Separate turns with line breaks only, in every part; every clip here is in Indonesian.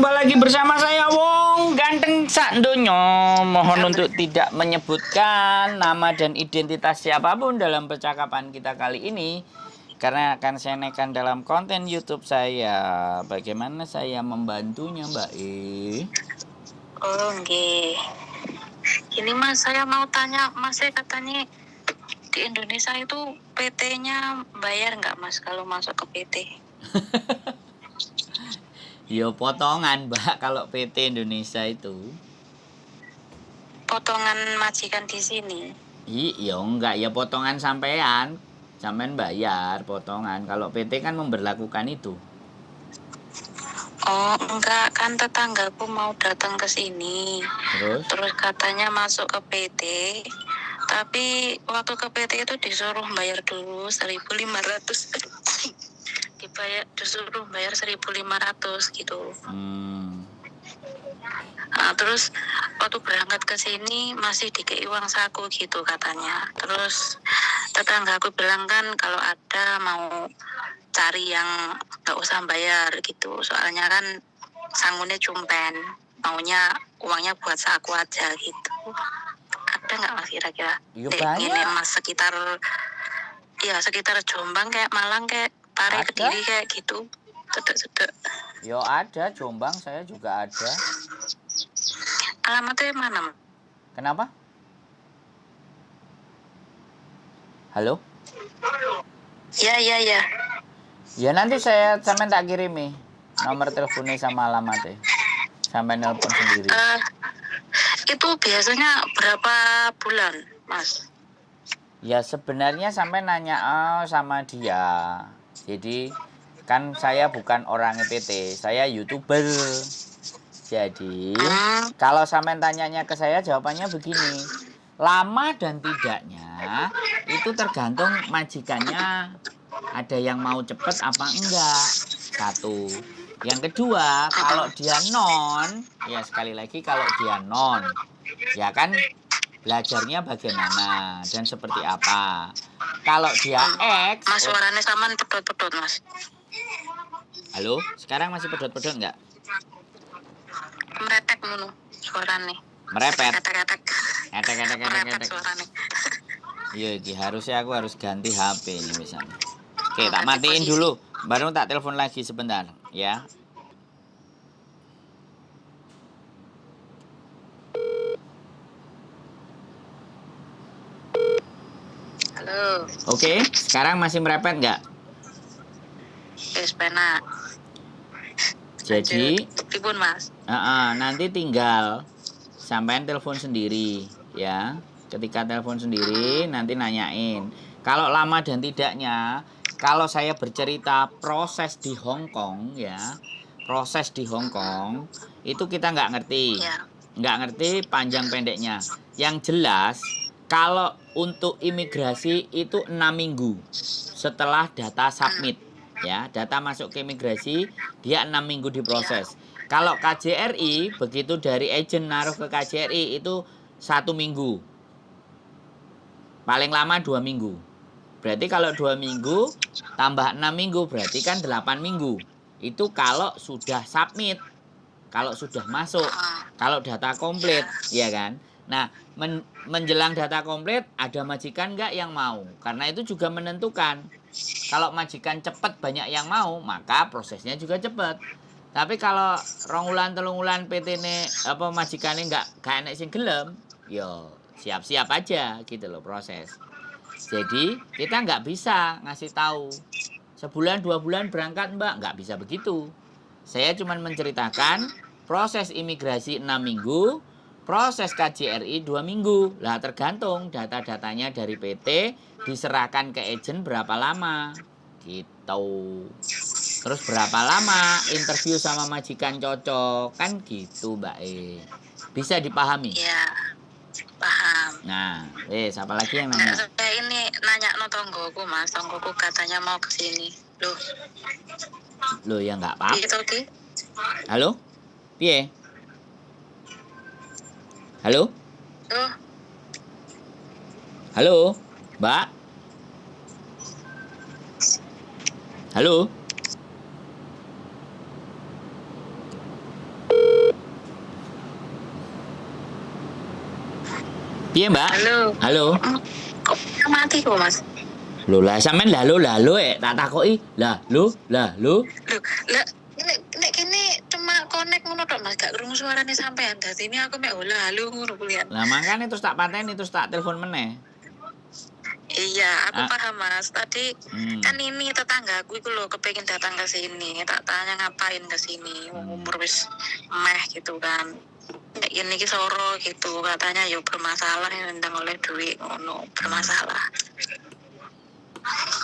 jumpa lagi bersama saya Wong Ganteng Sak Donya. Mohon untuk tidak menyebutkan nama dan identitas siapapun dalam percakapan kita kali ini, karena akan saya naikkan dalam konten YouTube saya. Bagaimana saya membantunya, Mbak E?
Oh, nggih. Ini Mas, saya mau tanya, Mas, katanya di Indonesia itu PT-nya bayar nggak Mas kalau masuk ke PT?
Yo potongan, Mbak, kalau PT Indonesia itu.
Potongan majikan di sini.
Iya enggak, ya potongan sampean. Sampean bayar potongan. Kalau PT kan memberlakukan itu.
Oh, enggak, kan tetanggaku mau datang ke sini.
Terus
Katanya masuk ke PT. Tapi waktu ke PT itu disuruh bayar dulu 1.500. Disuruh bayar 1.500 gitu. Nah, terus waktu berangkat ke sini masih dikei uang saku gitu katanya. Terus tetangga aku bilang kan kalau ada mau cari yang nggak usah bayar gitu. Soalnya kan sanggupnya cumpen, maunya uangnya buat saku aja gitu. Ada nggak Mas kira-kira?
Banyak.
Ini Mas sekitar Jombang kayak Malang kayak Pare Kediri kayak gitu. Cedek-cedek.
Yo ada, Jombang saya juga ada.
Alamatnya mana?
Kenapa? Halo?
Ya.
Ya nanti saya sampai tak kirimi nomor teleponnya sama alamatnya. Sampai nelpon sendiri.
Itu biasanya berapa bulan, Mas?
Ya sebenarnya sampai nanya sama dia. Jadi kan saya bukan orang PT, saya YouTuber. Jadi kalau sampai tanyanya ke saya, jawabannya begini. Lama dan tidaknya itu tergantung majikannya, ada yang mau cepet apa enggak. Satu. Yang kedua, kalau dia non, ya sekali lagi kalau dia non, ya kan belajarnya bagaimana dan seperti apa. Kalau dia X,
Mas suaranya saman pedot-pedot, Mas.
Halo, sekarang masih pedot-pedot enggak?
Meretek mulu suaranya.
Merepet.
Merepet suaranya.
Iya, harusnya aku harus ganti HP ini misalnya. Oke, tak matiin dulu, baru tak telepon lagi sebentar, ya.
Halo.
Oke, sekarang masih merepet nggak?
Wis penak.
Jadi,
Pripun, Mas?
nanti tinggal sampean telepon sendiri, ya. Ketika telepon sendiri, nanti nanyain. Kalau lama dan tidaknya, kalau saya bercerita proses di Hong Kong, ya, proses di Hong Kong, itu kita nggak ngerti. Nggak ngerti panjang pendeknya. Yang jelas, kalau untuk imigrasi itu 6 minggu setelah data submit. Ya, data masuk ke imigrasi, dia 6 minggu diproses. Kalau KJRI, begitu dari agent naruh ke KJRI itu 1 minggu. Paling lama 2 minggu. Berarti kalau 2 minggu tambah 6 minggu berarti kan 8 minggu. Itu kalau sudah submit. Kalau sudah masuk, kalau data komplit, ya kan? Nah, menjelang data komplit ada majikan nggak yang mau? Karena itu juga menentukan. Kalau majikan cepat banyak yang mau, maka prosesnya juga cepat. Tapi kalau rongulan telungulan PT ne apa majikane nggak enek sing gelem, yo siap-siap aja gitu loh proses. Jadi kita nggak bisa ngasih tahu sebulan 2 bulan berangkat mbak, nggak bisa begitu. Saya cuma menceritakan proses imigrasi 6 minggu, proses KJRI 2 minggu. Lah tergantung data-datanya dari PT diserahkan ke agent berapa lama gitu. Terus berapa lama interview sama majikan cocok, kan gitu Mbak E. Bisa dipahami?
Iya, paham.
Nah, siapa lagi yang nanya?
Saya ini nanya no tonggoku, Mas. Tonggoku katanya mau ke sini.
Loh ya nggak apa-apa.
Gitu, Ki.
Halo? Piye? Halo? Halo? Mbak? Halo? Piye, Mbak?
Halo.
Halo.
Kok mati kok, Mas?
Lho lah sampean lalu tak takoki. Loh.
Loh, lah nek kene cuma connect ngono tok Mas, gak krungu suarane sampean. Dadi ini aku mek halo ngono kulian.
Lah makane terus tak pateni terus tak telepon meneh.
Iya, aku
Ah,
paham Mas. Tadi kan ini tetanggaku iku lho kepengin datang ke sini. Tak tanya ngapain ke sini. Umur wis meh gitu kan. Nek ini ki soro gitu. Katanya yo bermasalah ndang oleh duit ngono, bermasalah.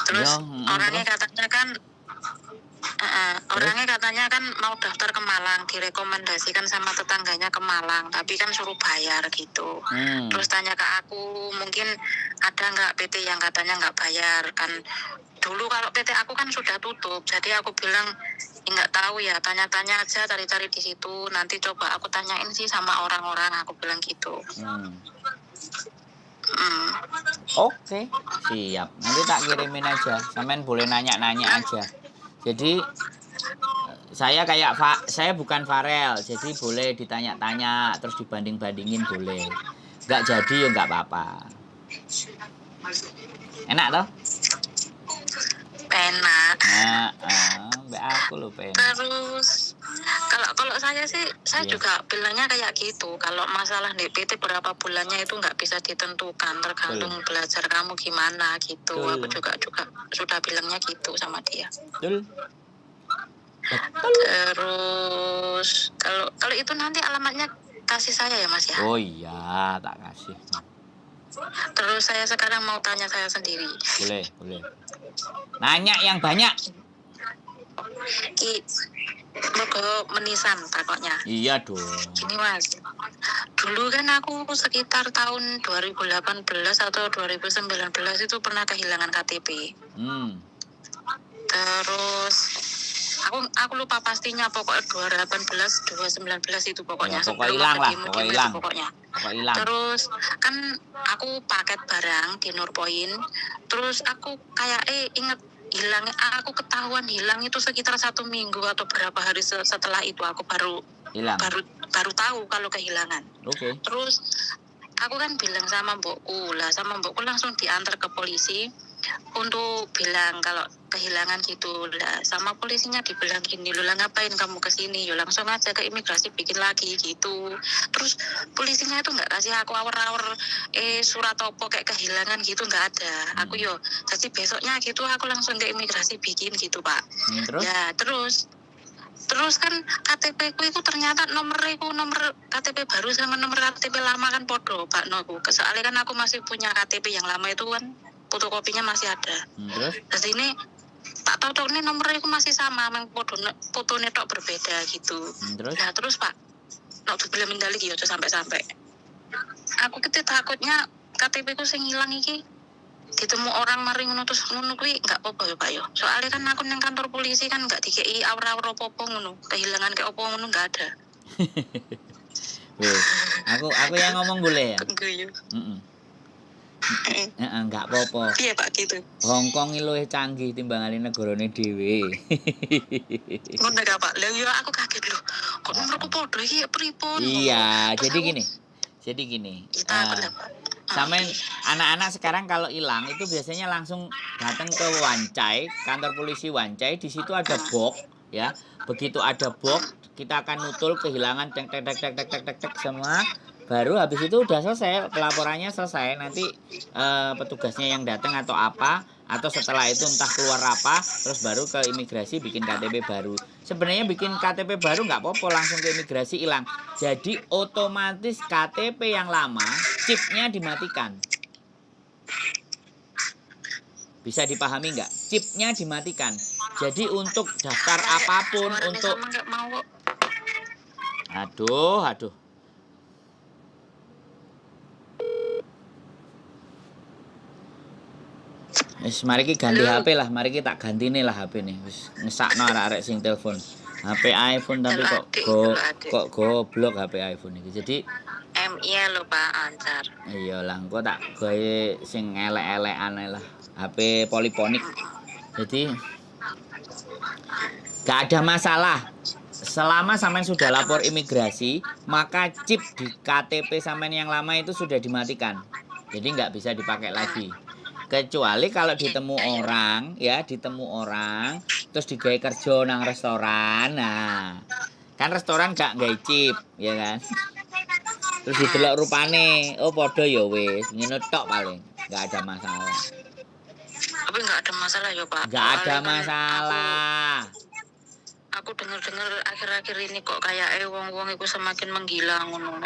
Terus orangnya
terus
katanya kan orangnya katanya kan mau daftar ke Malang, direkomendasikan sama tetangganya ke Malang, tapi kan suruh bayar gitu. Terus tanya ke aku, mungkin ada nggak PT yang katanya nggak bayar kan? Dulu kalau PT aku kan sudah tutup, jadi aku bilang nggak tahu ya, tanya-tanya aja, cari-cari di situ. Nanti coba aku tanyain sih sama orang-orang, aku bilang gitu.
Oke, siap. Nanti tak kirimin aja. Sampean boleh nanya-nanya aja. Jadi saya bukan Farel, jadi boleh ditanya-tanya terus dibanding-bandingin boleh. Nggak jadi ya nggak apa-apa. Enak toh?
Enak.
Mbak aku loh pengen.
Terus kalau saya sih saya juga bilangnya kayak gitu. Kalau masalah DPT berapa bulannya itu nggak bisa ditentukan, tergantung belajar kamu gimana gitu. Aku juga sudah bilangnya gitu sama dia.
Betul.
Terus kalau itu nanti alamatnya kasih saya ya Mas ya.
Oh iya, tak kasih.
Terus saya sekarang mau tanya saya sendiri.
Boleh. Nanya yang banyak.
Mergo menisan takoknya.
Iya dong.
Gini Mas, dulu kan aku sekitar tahun 2018 atau 2019 itu pernah kehilangan KTP. Terus aku lupa pastinya, pokoknya 2018 2019 itu pokoknya,
ya, pokoknya hilang lah,
pokoknya. Terus kan aku paket barang di Nurpoint, terus aku kayak inget hilangnya, aku ketahuan hilang itu sekitar 1 minggu atau berapa hari setelah itu aku baru tahu kalau kehilangan. Terus aku kan bilang sama mbokku langsung diantar ke polisi untuk bilang kalau kehilangan gitu lah. Sama polisinya dibilang gini, lu ngapain kamu kesini? Yo langsung aja ke imigrasi bikin lagi gitu. Terus polisinya itu nggak kasih aku awur-awur surat opo kayak kehilangan gitu, nggak ada. Aku jadi besoknya gitu aku langsung ke imigrasi bikin gitu Pak. Terus kan KTP ku itu ternyata nomor KTP baru sama nomor KTP lama kan podo Pak Noku. Soalnya kan aku masih punya KTP yang lama itu kan fotokopinya masih ada. Terus ini tak tahu ini nomor itu masih sama, memang foto netok berbeda gitu. Terus Pak, belum mendali gitu sampai. Aku gitu takutnya KTP ku sing hilang iki ditemu orang mari ngono terus ngono kuwi enggak apa-apa ya Pak yo. Soalnya kan aku nang kantor polisi kan enggak dikei aura-aura apa-apa ngono. Kehilangan kayak apa ngono enggak ada.
Aku yang ngomong boleh ya? Enggak apa-apa.
Iya Pak gitu.
Hongkong iki luwih canggih timbangane negarane dhewe.
Ngono enggak Pak? Lah yo aku kaget lho. Kok nomorku podo iki pripun?
Iya, jadi gini. Sampean anak-anak sekarang kalau hilang itu biasanya langsung datang ke Wancai, kantor polisi Wancai, di situ ada box ya. Begitu ada box, kita akan nutul kehilangan tek semua. Baru habis itu udah selesai, pelaporannya selesai. Nanti petugasnya yang datang atau apa, atau setelah itu entah keluar apa, terus baru ke imigrasi bikin KTP baru. Sebenarnya bikin KTP baru nggak apa-apa, langsung ke imigrasi hilang. Jadi otomatis KTP yang lama chipnya dimatikan. Bisa dipahami nggak? Chipnya dimatikan. Jadi untuk daftar apapun, untuk aduh. Wis mari ki ganti HP lah, mari ki tak gantine lah HP nih. Wis ngesakno arek-arek sing telepon. HP iPhone tapi kok goblok HP iPhone iki. Jadi
MI lho Pak Ancar.
Iya lah, engko tak gawe sing elek-elekan lah. HP poliponik. Jadi gak ada masalah. Selama sampean sudah lapor imigrasi, maka chip di KTP sampean yang lama itu sudah dimatikan. Jadi nggak bisa dipakai lagi. Kecuali kalau ditemu orang, ya ditemu orang, terus digawe kerja nang restoran. Nah, kan restoran gak nggawe chip, ya kan? Terus didelok rupane, oh podo ya wis, ngono tok paling. Nggak ada masalah.
Tapi nggak ada masalah ya Pak.
Nggak ada
Soalnya kan
masalah.
aku dengar-dengar akhir-akhir ini kok kayak wong-wong itu semakin menghilang ngono.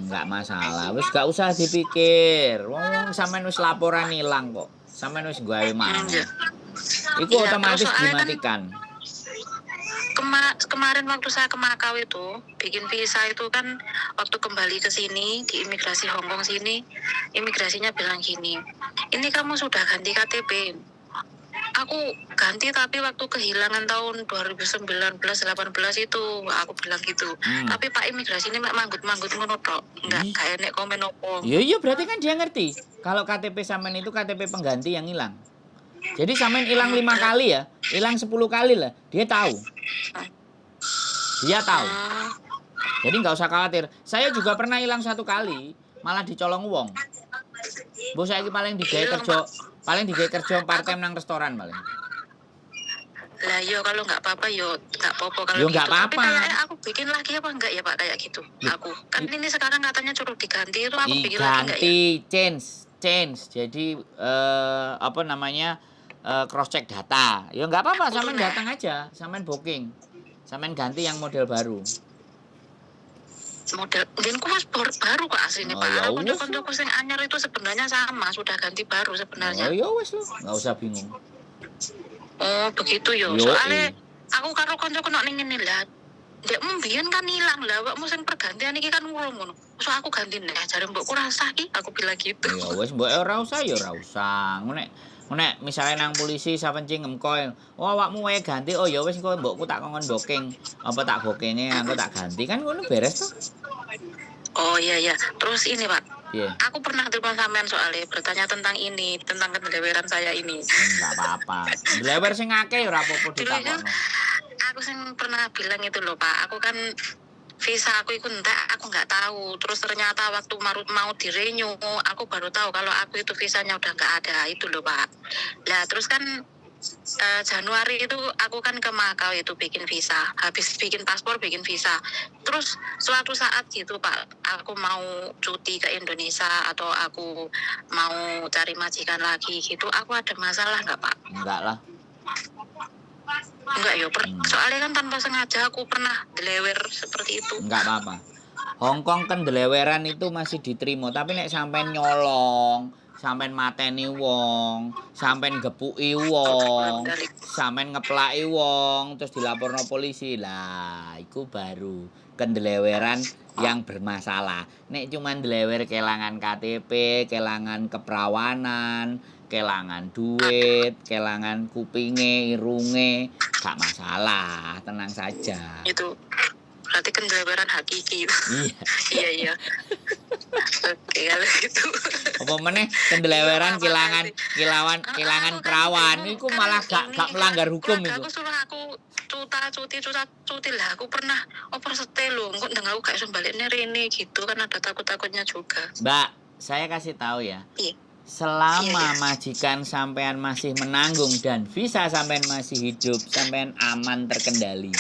Nggak masalah. Wis gak usah dipikir. Wong sampean wis laporan hilang kok. Sampean wis gawe maneh. Iku
Iya,
otomatis
terus soalnya kan
dimatikan.
kemarin waktu saya ke Makau itu bikin visa itu kan waktu kembali ke sini di imigrasi Hong Kong sini, imigrasinya bilang gini, ini kamu sudah ganti KTP. Aku ganti tapi waktu kehilangan tahun 2019-18 itu aku bilang gitu. Tapi Pak imigrasi ini mek manggut-manggut ngono tok. Enggak
Ih.
kayak nek komen opo.
Iya berarti kan dia ngerti. Kalau KTP sampean itu KTP pengganti yang hilang. Jadi sampean hilang 5 kali ya, hilang 10 kali lah, dia tahu. Dia tahu. Jadi nggak usah khawatir. Saya juga pernah hilang 1 kali, malah dicolong wong. Mbok saiki paling digawe kerja part time nang restoran paling.
Lah yo kalau nggak apa-apa yo nggak apa-apa kalau
Yo
gitu.
nggak
Tapi
apa-apa.
kayaknya aku bikin lagi apa enggak ya Pak kayak gitu. Aku kan ini sekarang katanya suruh diganti itu aku bikin lagi enggak ya?
Ganti, change. Jadi apa namanya? Cross check data. Ya nggak apa-apa, sampean datang aja, sampean booking. Sampean ganti yang model baru.
Model mungkin mas baru kok aslinya
Oh,
Pak.
ya
Aku
wes
konco-konco sing anyar itu sebenarnya sama, sudah ganti baru
Oh
sebenarnya.
ya wes lo, nggak usah bingung.
Oh, begitu yo.
Yo,
Soalnya aku karo konco nek ngene lah. Dek mbiyen kan hilang lah, awakmu sing pergantian iki kan ngurung ngono. So aku ganti nek jare mbokku rasa iki, aku bilang gitu.
Ya wes mbok ora usah ya ora usah. Nek misalnya nang polisi sapencing ngemkoy, oh awakmu wae ganti, oh ya wes engko mbokku tak kongkon booking. Apa tak bookinge aku tak ganti kan ngono beres toh.
Oh iya. Terus ini Pak,
Iya.
aku pernah telepon sampean soalnya bertanya tentang ini, tentang kendeleweran saya ini.
Enggak apa-apa. Lewer sing akeh ya ora apa-apa
Dulu itu
ditakokno.
aku sing pernah bilang itu loh Pak, aku kan visa aku itu entek, aku nggak tahu. Terus ternyata waktu mau di-renew, aku baru tahu kalau aku itu visanya udah nggak ada itu loh Pak. Lah terus kan Januari itu aku kan ke Makau itu bikin visa, habis bikin paspor bikin visa. Terus suatu saat gitu Pak, aku mau cuti ke Indonesia atau aku mau cari majikan lagi gitu, aku ada masalah nggak Pak?
Enggak lah.
Enggak ya, soalnya kan tanpa sengaja aku pernah delewer seperti itu.
Enggak apa-apa. Hongkong kan deleweran itu masih diterima, tapi nek sampean nyolong, sampean mateni wong, sampean gepuki wong, sampean ngeplaki wong, terus dilaporno polisi. Lah, iku baru kendeleweran yang bermasalah. Nek cuman delewer kelangan KTP, kelangan keperawanan, kelangan duit, kelangan kupinge, irunge, gak masalah, tenang saja.
Itu berarti kendeleweran hakiki.
Iya.
Iya. Oke, kalau gitu.
Apa meneh kendeleweran kelangan perawan iku malah gak melanggar hukum itu.
Aku suruh aku cuti lah. Aku pernah oper setel lho, kok ndang aku gak iso balikne rene gitu kan ada takut-takutnya juga.
Mbak, saya kasih tahu ya.
Iya.
Selama majikan sampean masih menanggung dan visa sampean masih hidup, sampean aman terkendali.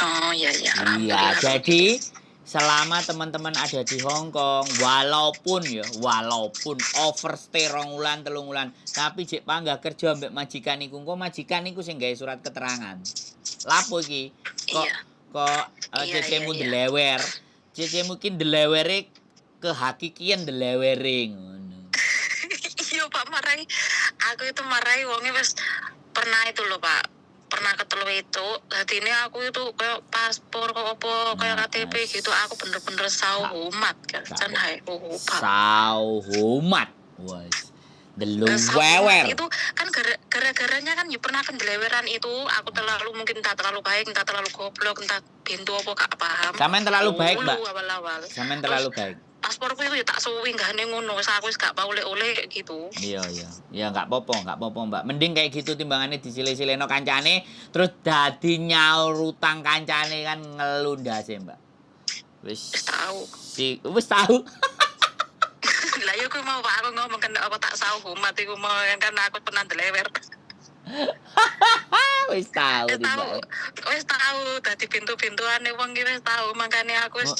Oh iya.
Iya, jadi selama teman-teman ada di Hong Kong, walaupun overstay 2 wulan 3 wulan, tapi jek panggah kerja mbek majikan iku, engko majikan iku sing gawe surat keterangan. Lapo iki? Kok cecemu delewer. Cecemu ki delewere kehakikian delewere ngono.
Iya Pak marahi. Aku itu marahi wonge wis pernah itu loh Pak. Pernah ketelu itu, jadi ini aku itu kayak paspor kok apa kayak KTP gitu, aku bener-bener sauhumat kan, can hai
sauhumat, wes, delewer.
Itu kan gara-garanya kan ya pernah pendeleweran itu, aku mungkin entah terlalu baik, entah terlalu goblok, entah pintu apa gak paham.
Sampean terlalu baik Mbak.
Awal-awal.
Sampean terlalu baik.
pasporku itu ya tak suwi nggane ngono, wis aku wis gak mau oleh-oleh gitu.
Iya. Ya nggak apa-apa, Mbak. Mending kayak gitu timbangane disile-sileno kancane terus dadi nyaur utang kancane kan ngelundase, Mbak.
Wis tahu.
Wis tahu.
Lah ya aku mau Pak aku ngomong kan apa tak salah umat iku mau kan aku pernah delewer.
Wis tahu
Wis tahu,
timbake.
wis tahu dadi pintu-pintuane wong ki wis tahu makane aku wis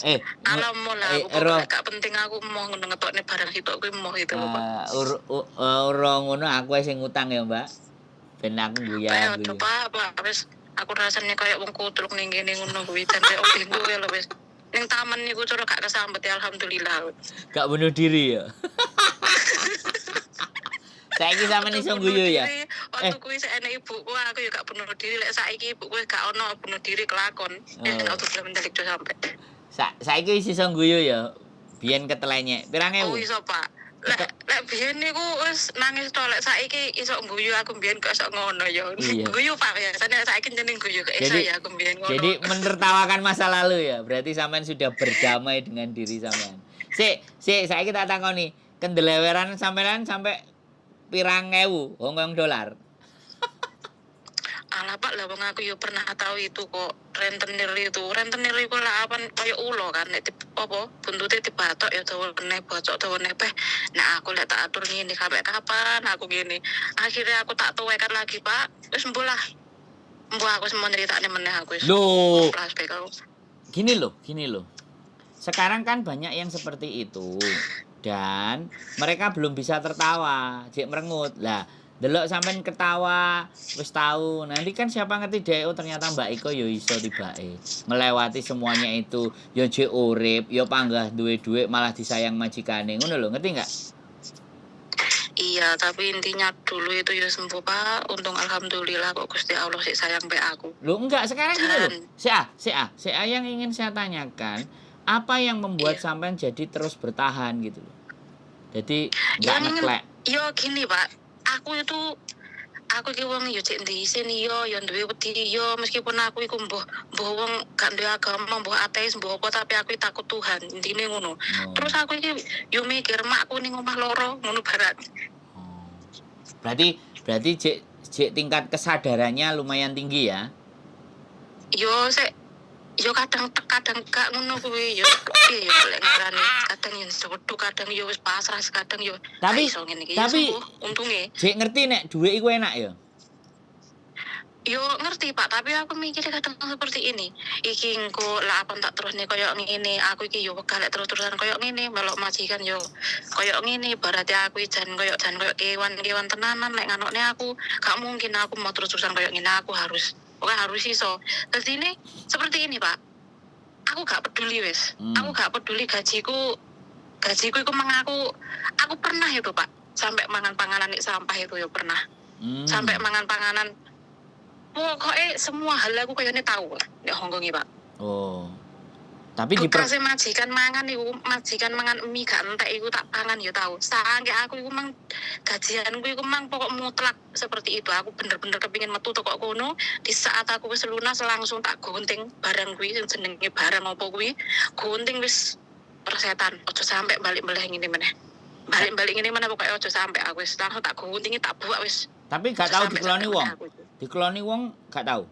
alam lah aku
Ro,
gak penting aku mau ngetokne barang sitok kuwi mau itu lho Pak.
ora ngono aku sing ngutang ya, Mbak. Ben aku
Ayo
guyu.
coba Pak wis aku rasane kayak wong kutruk ning kene ngono kuwi dan kaya bingung ya lho wis. Ning taman niku cara gak kesambet ya alhamdulillah.
Gak bunuh diri ya. Saiki sampean iso guyu ya.
Waktu kuwi enek ibuku aku ya gak bunuh diri lek saiki ibuku gak ono bunuh diri kelakon. Aku belum mendelik sampe.
Saiki iso guyu ya. Biyen ketelenyek. Pirang ewu?
Oh iso Pak. Lek biyen niku wis nangis to lek saiki iso guyu aku biyen kok iso ngono ya. Guyu Pak ya. Saiki jeneng guyu kok iso ya aku biyen ngono.
Jadi menertawakan masa lalu ya. Berarti sampean sudah berdamai dengan diri sampean. Saiki tak takoni, kendeleweran sampean sampai pirang ewu Hongkong dolar?
Alah Pak lah wong aku yo pernah tahu itu kok rentenir itu. Rentenir iku lah apa koyo ulo kan nek apa buntute dibatok ya dawane bocok dawane peh. Nah aku lek tak atur ngene sampai kapan aku gini. Akhirnya aku tak tuwekan lagi Pak. Wis mbuh lah. Mbuh aku semua nyeritakne meneh aku wis.
Loh.
Flashback aku.
Gini loh. Sekarang kan banyak yang seperti itu. Dan mereka belum bisa tertawa, jek merengut. Lah, delok sampean ketawa, wis tahu. Nanti kan siapa ngerti deh, oh ternyata Mbak Iko yo iso tibake. Melewati semuanya itu, yo jek urip, yo panggah duwe duit malah disayang majikane. Ngono lho, ngerti enggak?
Iya, tapi intinya dulu itu ya sembuh Pak. Untung alhamdulillah kok Gusti Allah sih sayang be aku.
Loh enggak, sekarang gini loh. Si A yang ingin saya tanyakan, apa yang membuat sampean jadi terus bertahan gitu loh. Jadi enggak ngeklek.
Yo gini Pak, aku iki wong yo cek ndisin yo duwe wedi yo meskipun aku iku mbuh wong gak duwe agama, mbuh ateis, mbuh apa tapi aku takut Tuhan. Intine ngono. Terus aku iki yo mikir makku ning omah loro ngono barat.
Berarti cek tingkat kesadarannya lumayan tinggi ya.
Yo kadang gak ngono kuwi yo piye yo lek ngarani kadang yo sewedu kadang yo wis pasrah kadang yo
tapi
untunge
jek ngerti nek dhuwit iku enak ya.
Yo ngerti Pak, tapi aku mikir kadang seperti ini. Iki engko lah apa tak terusne koyo ngene, aku iki yo wegah lek terus-terusan koyo ngene, melok majikan yo koyo ngene, berarti aku jan koyo kewan tenanan lek nganokne aku, gak mungkin aku mau terus-terusan koyo ngene, aku harus iso. Terus ini seperti ini Pak. Aku gak peduli wis. Aku gak peduli gajiku iku aku pernah itu Pak, sampai mangan panganan sampah itu yo pernah. Sampai mangan panganan pokoknya semua hal aku kayaknya tahu lah di Hongkong ini Pak.
Oh. Tapi
kasih majikan mangan mie gak entek iku tak pangan ya tahu. Saking aku iku mang gajianku iku mang pokok mutlak seperti itu. Aku bener-bener kepingin metu toko kono. Di saat aku wis lunas langsung tak gunting barang kuwi sing jenenge barang apa kuwi. Gunting wis persetan. Ojo sampai balik-balik ngene meneh. Balik-balik ngene meneh pokoke ojo sampai aku wis langsung tak guntingi tak buak wis.
Tapi gak tahu dikeloni wong. Dikeloni wong gak tahu.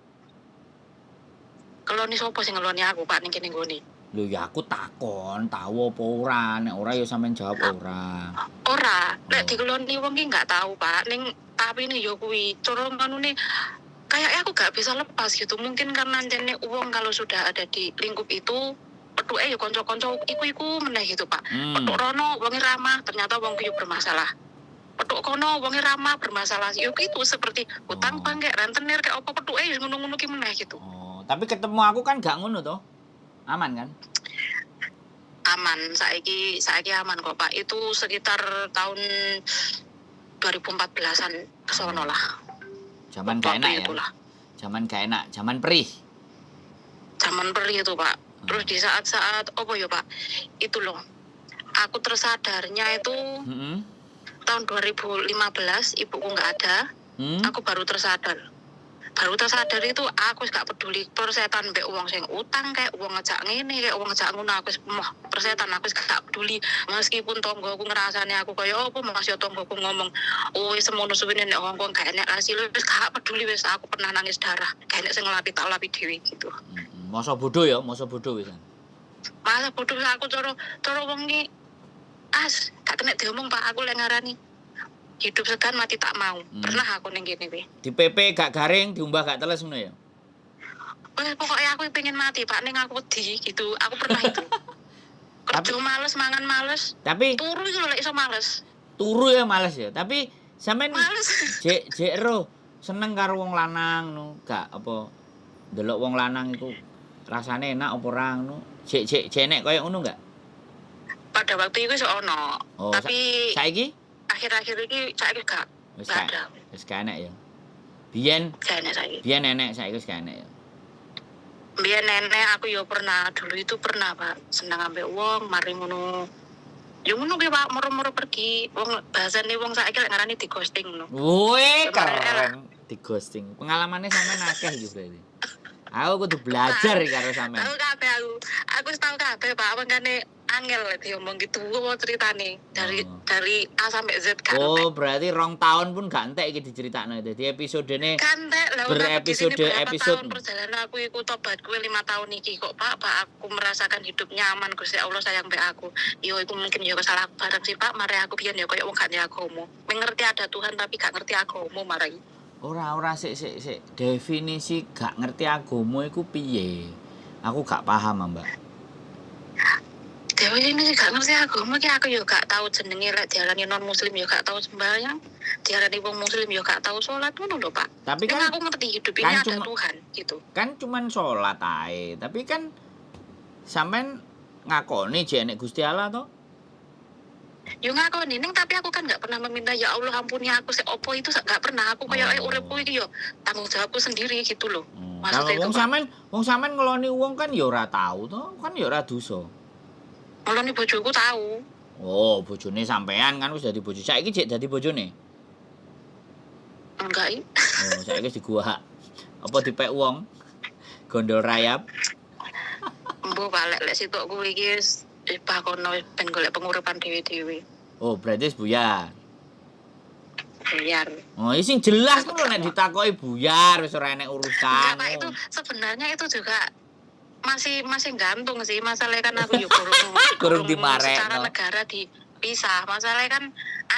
Keloni sapa sing ngeloni aku Pak ning kene nggone?
Lho ya aku takon, tahu apa ora? Nek ora ya sampean jawab ora.
Ora, nek dikeloni wong ki gak tahu Pak. Ning tapi ini yo kuwi cara manune kayak aku gak bisa lepas gitu. Mungkin karena jane wong kalau sudah ada di lingkup itu petuke ya kanca-kanca iku meneh gitu Pak. Petuk rono wonge ramah, ternyata wong ki bermasalah. Petuk kono wonge ramah bermasalah. Yo itu seperti utang pangke rentenir kayak apa petuke ya ngono-ngono ki meneh gitu.
Tapi ketemu aku kan gak ngono toh. Aman kan?
Aman, saiki aman kok Pak. Itu sekitar tahun 2014-an kesono lah.
Zaman gak enak ya? Zaman gak enak, zaman perih.
Zaman perih itu Pak. Terus di saat-saat apa ya Pak? Itu loh. Aku tersadarnya itu tahun 2015 ibuku nggak ada. Aku baru tersadar. baru tersadar itu aku wis gak peduli persetan mbek wong sing utang kayak wong ngejak ngene kayak wong ngejak ngono aku wis moh persetan aku wis gak peduli meskipun tonggoku ngrasane aku kaya apa masih tonggoku ngomong oh wis semono suwene nek Hongkong gak enek hasil wis gak peduli wis aku pernah nangis darah gak enek sing ngelapi tak lapi dhewe gitu.
Masa bodoh ya, masa bodoh wisan.
Masa bodoh aku cara wong iki gak kena diomong Pak aku lek ngarani hidup segan mati tak mau. Pernah aku ning kene kuwi.
Di PP gak garing, diumbah gak teles ngono ya.
Pokoknya aku pengen mati Pak ning aku wedi gitu. Aku pernah itu. Kerja males, mangan males.
Tapi
turu itu lek iso males.
Turu ya males ya. Tapi sampean
males.
Jek ro seneng karo wong lanang no, gak apa delok wong lanang iku rasane enak apa ora ngono. Jek enek koyo ngono gak?
Pada waktu itu ono.
Oh,
tapi
saiki
akhir-akhir ini saiki gak ada.
Wis gak enek ya. Biyen
gak enek saiki.
Biyen enek saiki wis gak enek ya.
Biyen nenek aku yo pernah dulu itu pernah Pak seneng ambek wong mari ngono. Yo ngono ki Pak moro-moro pergi wong bahasane wong saiki lek ngarani di ghosting ngono.
Woi keren di ghosting. Pengalamannya sampean akeh iki berarti. Aku kudu belajar karo sampean.
Aku tau kabeh Pak mangkane angel diomong gitu apa ceritane dari A sampai Z kan.
Oh, berarti 2 tahun pun gak entek iki diceritakno. Dadi episodene
kan entek lho
berepisode
perjalanan aku iku tobat kuwi 5 tahun iki kok Pak aku merasakan hidup nyaman Gusti Allah sayang mbek aku. Yo iku mungkin yo kesalahan bareng sih Pak, mare aku biyen yo koyo wong gak ngerti agama. Mengerti ada Tuhan tapi gak ngerti agama mare.
Ora sik. Definisi gak ngerti agama iku piye? Aku gak paham, Mbak.
Dewi ini gak ngerti agama ki aku yo gak tahu jenenge lek diarani non muslim yo gak tahu sembahyang, diarani wong muslim yo gak tahu salat ngono lho Pak.
Tapi kan
aku ngerti hidup ini ada Tuhan gitu.
Kan cuman salat ae, tapi kan sampean ngakoni jek nek Gusti Allah to?
Yo ngakoni ning tapi aku kan gak pernah meminta ya Allah ampuni aku sik opo itu gak pernah. Aku koyo uripku iki yo tanggung jawabku sendiri gitu loh.
Kalau wong sampean ngeloni wong kan ya ora tahu to, kan ya ora dosa.
Ngeloni bojoku tahu.
Oh, bojone sampean kan wis dadi bojo. Saiki jek dadi bojone?
Enggak iki.
Oh, saiki wis digua. Apa dipek wong? Gondol rayap.
Mbok balik lek sitok kuwi iki wis bakono ben golek penguripan dhewe-dhewe.
Oh, berarti wis buyar.
Buyar.
Oh, sing jelas lho nek ditakoki buyar wis ora enek urusan.
Enggak, itu sebenarnya itu juga masih gantung sih. Masalahnya kan aku yo
kurung dimarekno.
Secara negara dipisah. Masalahnya kan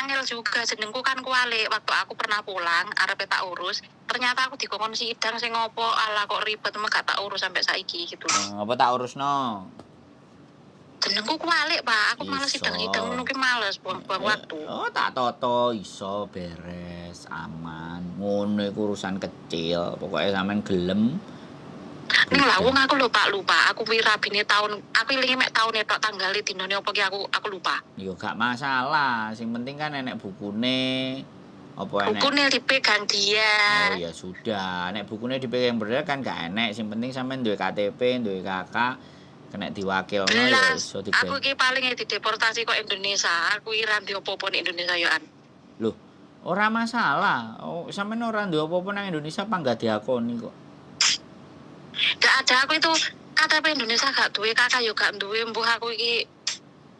angel juga jenengku kan kualik. Waktu aku pernah pulang arepe tak urus, ternyata aku dikongkon sidang sing ngopo ala kok ribet emang gak tak urus sampai saiki gitu.
Apa tak urusno?
Jenengku kualik Pak, aku males sidang-sidang ngono ki males buang-buang waktu.
Oh, tak toto iso beres, aman. Ngono iku urusan kecil. Pokoke sampean gelem.
Ning lah wong aku lupa. Aku kuwi rabine tahun, aku ilinge mek taune tok tanggale dinane opo ki aku lupa.
Yo gak masalah, sing penting kan enek bukune. Apa enek?
Bukune dipegang dia.
Oh ya sudah, nek bukune dipegang bener kan gak enek. Sing penting sampean duwe KTP, duwe kakak. Kena diwakilno ya iso dibayar.
Aku ki paling dideportasi kok Indonesia. Aku ira ndi opo-opo ning Indonesia yo an.
Loh, ora masalah. Oh, sampean ora ndek apa-apa nang Indonesia apa enggak diakoni kok.
Gak ada aku itu KTP Indonesia gak duwe, kakak yo gak duwe, mbuh aku iki.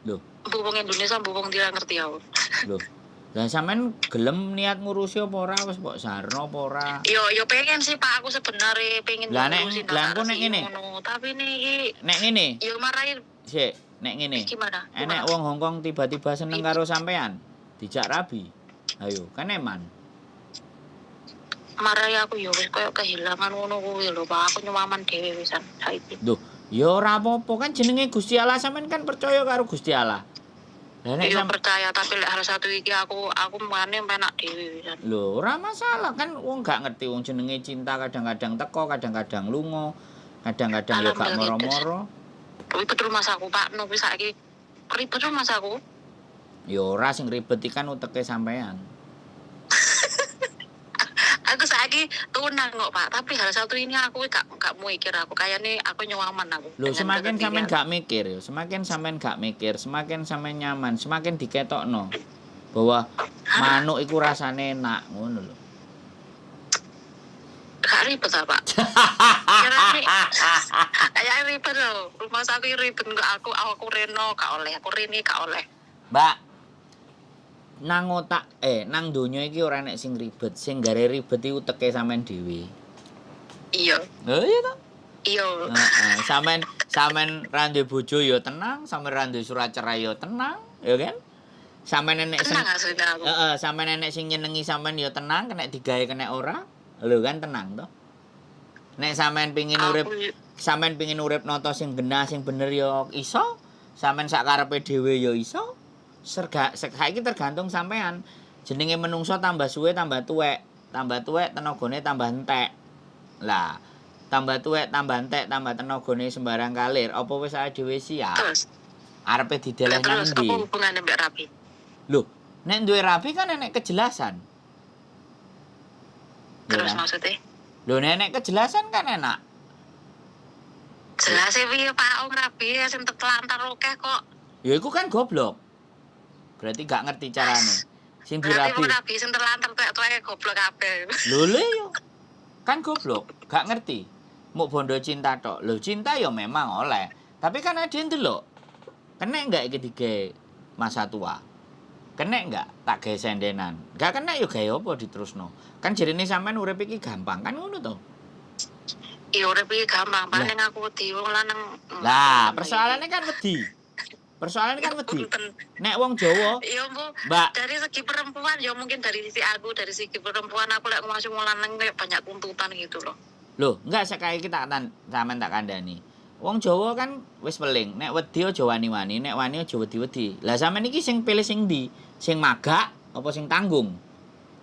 Loh,
mbuh wong Indonesia mbuh wong dia ngerti aku.
Loh. Lah sampean gelem niat ngurusi apa ora wis mbok sarno apa ora?
Yo pengen sih Pak, aku sebenarnya pengen
ngurusi. Lah nek ngene.
Tapi niki
nek ngene.
Yo marahin.
Sik, nek ngene.
Gimana?
Enek wong Hongkong tiba-tiba seneng karo sampean. Dijak rabi. Ayo, kan eman.
Marai aku yo wis koyo kehilangan ngono kuwi lho Pak, aku nyuwaman dhewe wisan saiki.
Loh, yo ora apa-apa kan jenenge Gusti Allah, sampean kan percaya karo Gusti Allah.
Lah nek percaya tapi lek hal satu iki aku mane penak dhewe wisan.
Lho, ora masalah kan wong gak ngerti wong jenenge cinta kadang-kadang teko, kadang-kadang lunga, kadang-kadang yo gak moro-moro.
Ribet rumah aku Pak, nopo saiki ribet rumah aku.
Yo ora sing ribet ikan uteke sampean.
Aku saiki tunang kok Pak, tapi hal satu ini aku gak mikir aku kayaknya aku nyaman aku.
Lho semakin sampean gak mikir yo, semakin sampean gak mikir, semakin sampean nyaman, semakin diketokno bahwa manuk iku rasane enak ngono lho.
Gak Gak ribet apa? Kayak ribet loh. Rumah saku ribet enggak aku reno gak oleh, aku rini gak oleh.
Mbak, nang otak nang donya iki ora nek sing ribet, sing gare ribet iku teke sampean dhewe.
Iya.
Oh iya to?
Iya.
Heeh, sampean ra duwe bojo ya tenang, sampean ra duwe surat cerai ya tenang, ya kan? Sampean nenek
Tenang aslinya aku.
sampean nenek sing nyenengi sampean ya tenang, kena digawe kena ora. Lho kan tenang to. Nek sampean pengin urip, sampean pengin urip nata sing genah sing bener ya iso, sampean sak karepe dhewe ya iso. Saiki tergantung sampean. Jenenge menungso tambah suwe tambah tuwek tenagane tambah entek. Lah, tambah tuwek tambah entek tambah tenagane sembarang kalir, apa wis dhewe siap?
Terus.
Arepe dideleh nang
Terus
endi?
apa hubungannya Mbak Rapi?
Loh, nek duwe rapi kan enek kejelasan.
Terus maksudnya?
Loh, nek kejelasan kan enak.
Jelas piye Pak Ong Rapi sing terlantar akeh kok.
Ya iku kan goblok. Berarti gak ngerti carane. Sing dirapi.
Berarti Rapi sing terlantar tuwek goblok kabeh.
Lho yo. Kan goblok, gak ngerti. Mau bondo cinta tok. Lho cinta ya memang oleh. Tapi kan ada yang delok. Kena enggak iki dige masa tua? Kena enggak tak gawe sendenan? Gak kena yo gawe apa diterusno. Kan jarine sampean urip iki gampang kan ngono to.
Iya urip iki gampang, paling aku wedi wong lanang.
Lah, persoalannya kan wedi. Persoalannya kan wedi. Nek wong Jawa,
iya Bu,
Mbak,
dari segi perempuan ya mungkin dari sisi aku, dari segi perempuan aku lek masuk wong lanang kayak banyak tuntutan gitu loh.
Loh, enggak sekali kita sampean tak kandhani. Wong Jawa kan wis weling, nek wedi aja wani-wani, nek wani aja wedi-wedi. Lah sampean iki sing pilih sing ndi? Sing magak apa sing tanggung?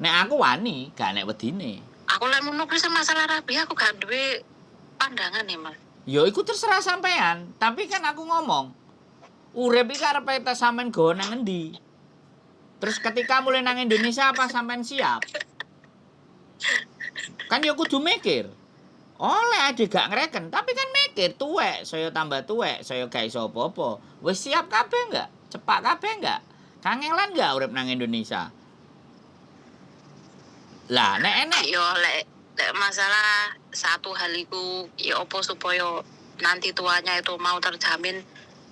Nek aku wani, gak nek wedine.
Aku lek ngono kuwi masalah rabi aku gak duwe pandangan nih, Mas.
Ya iku terserah sampean, tapi kan aku ngomong urip iki arepe sampean go nang endi? Terus ketika mulai nang Indonesia apa sampean siap? Kan ya kudu mikir. Oleh ade gak ngereken, tapi kan mikir tuwek, saya tambah tuwek, saya gak iso apa-apa. Wis siap kabeh enggak? Cepak kabeh enggak? Kangelan enggak urip nang Indonesia? Lah, nek enek
yo lek masalah satu hal iku ya apa supaya nanti tuanya itu mau terjamin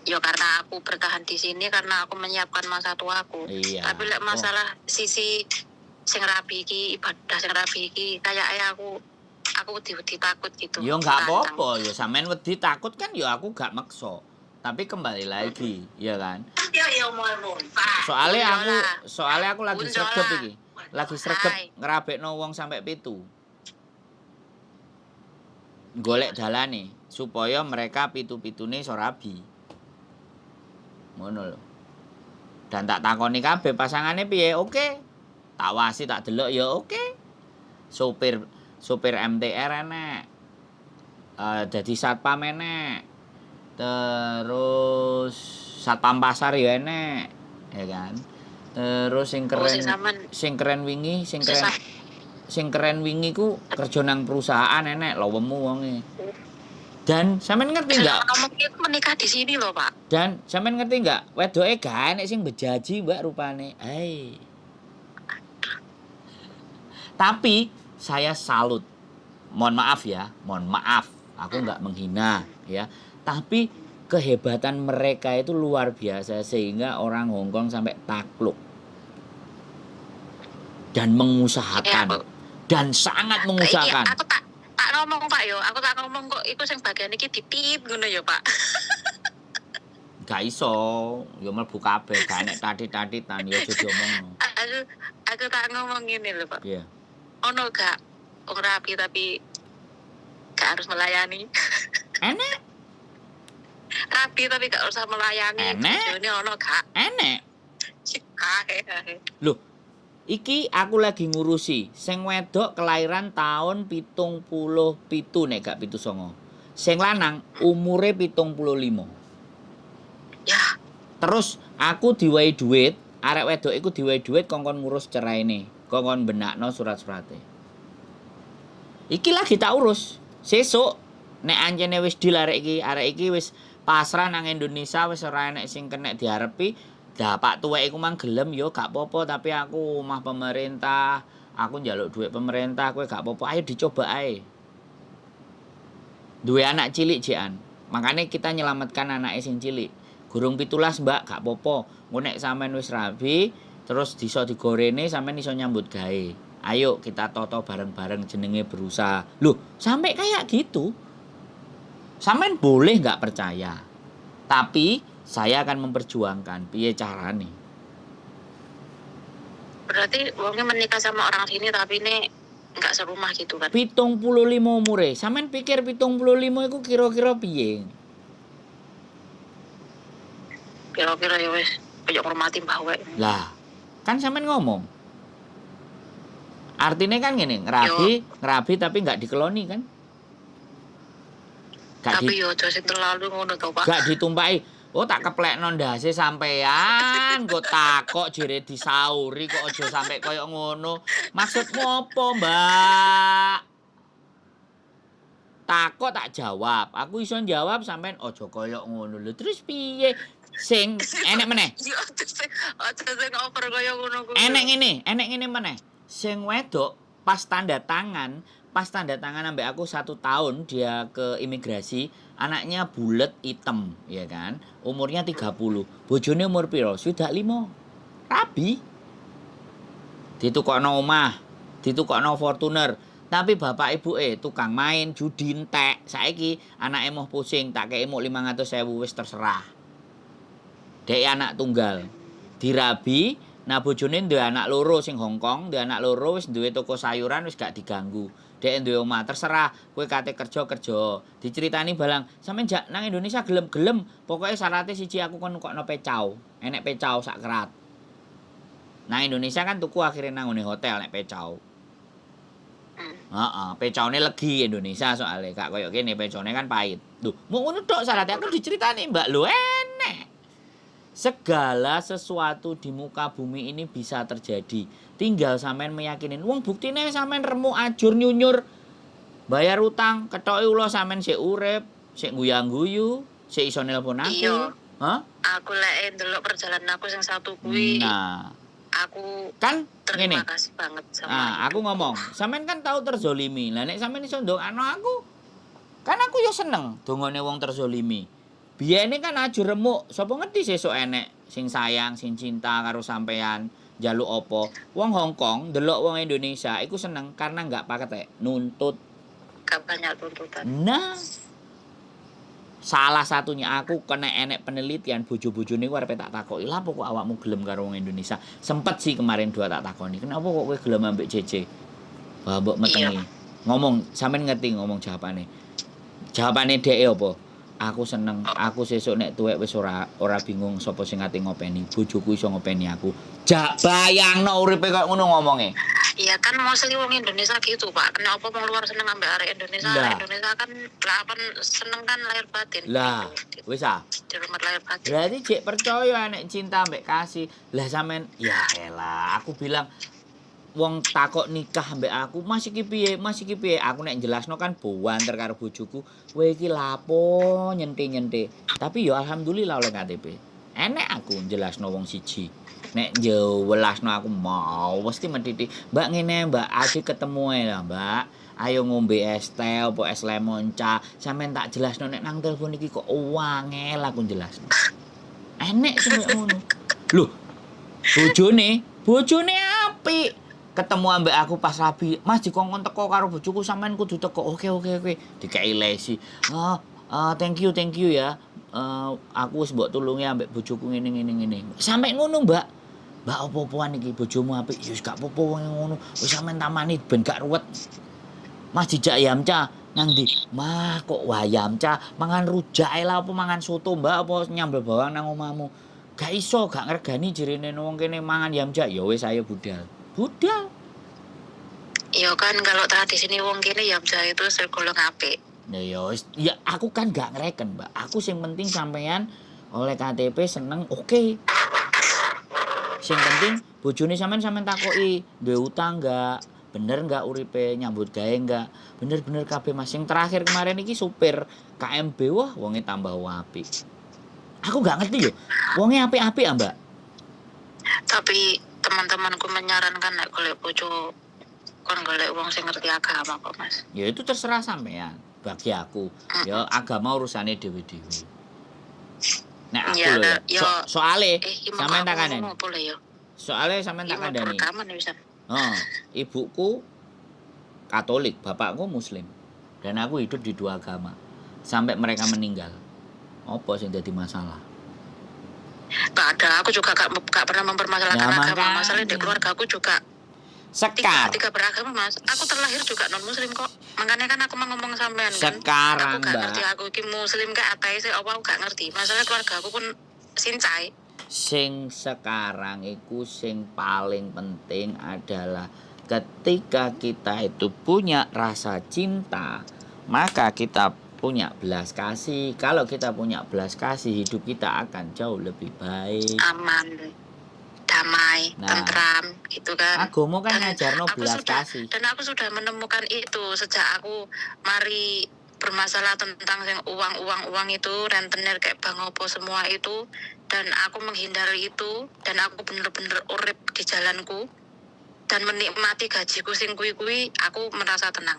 ya karena aku bertahan di sini karena aku menyiapkan masa tuaku.
Iya.
Tapi lek masalah sisi sing rabi iki ibadah sing rabi iki kayak aku wedi takut gitu.
Ya enggak apa-apa, ya sampean wedi takut kan ya aku gak maksa. Tapi kembali lagi, ya kan? Soalnya aku lagi sregep iki. Lagi sregep ngerabekno wong sampai 7. Golek dalane supaya mereka pitu-pitune iso rabi. Ngono lho. Dan tak takoni kabeh pasangane piye? Oke. Tak wasi tak delok ya oke. Sopir MTR enek. Dadi satpam enek. Terus satpam pasar ya enek, ya kan? Terus sing keren wingi ku kerja nang perusahaan enek lho wemu wonge. Dan sampean ngerti enggak?
Kamu itu menikah di sini loh, Pak.
Dan sampean ngerti enggak? Wedoke gak enek sing bejaji, Mbak, rupane. Tapi saya salut. Mohon maaf ya, mohon maaf. Aku enggak menghina ya. Tapi kehebatan mereka itu luar biasa sehingga orang Hongkong sampai takluk. Dan mengusahakan. Dan sangat mengusahakan.
Aku tak ngomong Pak yo, aku tak ngomong kok iku sing bagian iki dipip ngono ya, Pak.
Gak iso, yo mlebu kabeh, gak enek tadi-taditan yo aja diomongno.
Aku tak ngomong ngene lho, Pak.
Iya.
Ono gak wong rapi tapi gak harus melayani.
Enek.
Rapi tapi gak usah melayani.
Enek.
Ini ono gak?
Enek.
Kae.
Loh, iki aku lagi ngurusi sing wedok kelahiran tahun 77 nek gak 79. Sing lanang umure 75.
Ya.
Terus aku diwai duit, arek wedok iku diwai duit kongkon ngurus ceraine, kongkon benakno surat-surate. Iki lagi tak urus. Sesuk nek anjene wis deal arek iki wis pasrah nang Indonesia wis ora enek sing kenek diarepi. Dah Pak tuwek iku mang gelem yo gak apa-apa tapi aku omah pemerintah, aku njaluk duit pemerintah kowe gak apa-apa ayo dicoba ae. Duwe anak cilik jekan. Makanya kita nyelamatkan anak sing cilik. Gurung 17 Mbak, gak popo. Engko nek sampean wis rabi, terus iso digorene sampean iso nyambut gawe. Ayo kita toto bareng-bareng jenenge berusaha. Loh, sampai kayak gitu. Sampean boleh nggak percaya. Tapi saya akan memperjuangkan piye carane.
Berarti wongnya menikah sama orang sini tapi ini nggak serumah gitu kan?
75 umure. Sampean pikir 75 iku kira-kira piye?
Kira-kira ya wes kayak hormati mbah wae.
Lah, kan sampean ngomong. Artinya kan gini, ngerabi tapi nggak dikeloni kan?
Tapi yo aja sing terlalu ngono to, Pak.
Gak ditumpahi. Oh tak keplekno ndase sampean, kok takok jere disauri kok aja sampe koyo ngono. Maksudmu apa, Mbak? Takok tak jawab. Aku iso jawab sampean aja koyo ngono lho. Terus piye? Sing enek meneh.
Yo aja sing over koyo ngono kuwi.
Enek ngene meneh. Sing wedok pas tanda tangan ambek aku 1 tahun dia ke imigrasi, anaknya bulet hitam, ya kan? Umurnya 30. Bojone umur piro? Sudah 5. Rabi. Ditukokno omah, ditukokno Fortuner. Tapi bapak ibu tukang main judi entek. Saiki anake mau pusing, tak kei muk 500.000 wis terserah. Dek anak tunggal. Dirabi, nah bojone duwe anak loro sing Hongkong, duwe anak loro wis duwe toko sayuran wis gak diganggu. Dek duwe omah terserah, kowe kate kerja. Diceritani balang, sampeyan jak nang Indonesia gelem-gelem, pokoke syaratnya siji aku kon nukokno pecau. Enek pecau sak kerat. Nang Indonesia kan tuku akhirnya nang hotel nek pecau. Pecaune legi Indonesia soalnya gak koyo kene pecaune kan pahit. Duh, mau ngono tok syaratnya aku diceritani, Mbak. Lho enek. Segala sesuatu di muka bumi ini bisa terjadi. Tinggal sampean meyakinin. Wong buktine sampean remuk ajur nyunyur. Bayar utang, ketoke ula sampean sik urip, sik guyang-guyu, sik iso nelpon aku.
Iya.
Hah?
Aku lek ndelok perjalanan aku sing satu kuwi.
Nah,
aku
kan
terima
ngene.
kasih banget sama
Aku ngomong, sampean kan tahu terzolimi. Lah nek sampean iso ndongakno aku, kan aku yo seneng dongane wong terzolimi. Biyene kan ajur remuk, sapa ngerti sesuk enek sing sayang, sing cinta karo sampean, njaluk apa. Wong Hongkong ndelok wong Indonesia iku seneng karena enggak pakai nuntut.
Gak banyak tuntutan.
Nah, salah satunya aku kena enek penelitian bojo-bojone ku arepe tak takoki, "Lah kok awakmu gelem karo wong Indonesia?" Sempet sih kemarin dua tak takoni, "Kenapa kok kowe gelem ambek JJ?" Wah, mbok metengi. Ngomong, sampean ngerti ngomong jawabane. Jawabane dhek apa? Aku seneng, aku sesuk nek tuwek wis ora bingung sapa sing ati ngopeni. Bojoku iso ngopeni aku. Jak bayangno uripe kok ngono ngomonge.
Iya kan mostly wong Indonesia gitu, Pak. Kenapa wong luar seneng ambek arek Indonesia? Arek Indonesia kan lapan seneng kan lahir batin.
Lah,
gitu.
Wis
Di rumah lahir batin.
Berarti jek percaya nek cinta ambek kasih. Lah sampean, ya elah, aku bilang wong takok nikah ambek aku, masih ki piye? Aku nek jelasno kan banter karo bojoku, kowe iki lapo nyenti-nyenti. Tapi yo alhamdulillah oleh KTP. Enek aku jelasno wong siji. Nek jelasno aku mau mesti medhiti. Mbak ngene, Mbak, adik ketemu ae lah, Mbak. Ayo ngombe es teh apa es lemon cha. Sampeyan tak jelasno nek nang telepon iki kok wangel aku jelasno. Enek sing ngono. Lho, bojone apik. Ketemu ambek aku pas rabi, "Mas dikongkon teko karo bojoku sampean kudu teko." Oke. Dikei lesi. Thank you ya. Aku wis mbok tulungi ambek bojoku ngene. Sampai ngono, Mbak. Mbak opo-opoan iki bojomu apik? Ya wis gak apa-apa wong ngono. Wis sampean tamani ben gak ruwet. Mas dijak Yamcha nang ndi? Mah kok wayam ca mangan rujak ae lah apa mangan soto, Mbak, apa nyambel bawang nang omahmu. Gak iso, gak ngergani jerene wong kene mangan Yamcha. Ya wis ayo budal.
Iya kan kalau tradisi ini wong kene Yamcha itu tergolong apik.
Ya aku kan gak ngereken, Mbak. Aku sing penting sampean oleh KTP seneng oke. Sing penting bojone sampean takoki, duwe utang enggak? Bener enggak uripe, nyambut gawe enggak? Bener kabeh Mas. Sing terakhir kemarin iki supir KMB, wah wonge tambah apik. Aku gak ngerti yo. Wonge apik-apik Mbak.
Tapi teman-temanku menyarankan golek bojo kon golek wong sing ngerti agama kok, Mas.
Ya itu terserah sampean. bagi aku. Ya agama urusane dhewe-dhewe. Nek aku
Ya,
lho ya.
ya
Soale
iki
sampean tak kandhani.
apa le ya?
Soale sampean
Iki
tak
mau
kandhani.
rekaman bisa.
Ibuku Katolik, bapakku Muslim. Dan aku hidup di dua agama sampai mereka meninggal. Apa sing dadi masalah?
Gak ada, aku juga gak pernah mempermasalahkan
Nah,
agama. Masalahnya di
makanya.
keluarga aku juga
Sekar.
tiga beragama, Mas. Aku terlahir juga non muslim kok. Makanya kan aku mau ngomong sampean kan.
Sekarang,
Aku gak
Mbak.
ngerti aku iki muslim gak ateis apa aku gak ngerti. Masalah keluarga aku pun sincai.
Sing sekarang iku sing paling penting adalah ketika kita itu punya rasa cinta, maka kita punya belas kasih. Kalau kita punya belas kasih, hidup kita akan jauh lebih baik.
Aman, damai, tentram gitu kan.
Agama kan
Dan
ngajarno
aku
belas
sudah
kasih.
dan aku sudah menemukan itu sejak aku mari bermasalah tentang yang uang itu, rentenir kayak bang opo semua itu, dan aku menghindari itu, dan aku bener-bener urip di jalanku dan menikmati gajiku sing kuwi aku merasa tenang.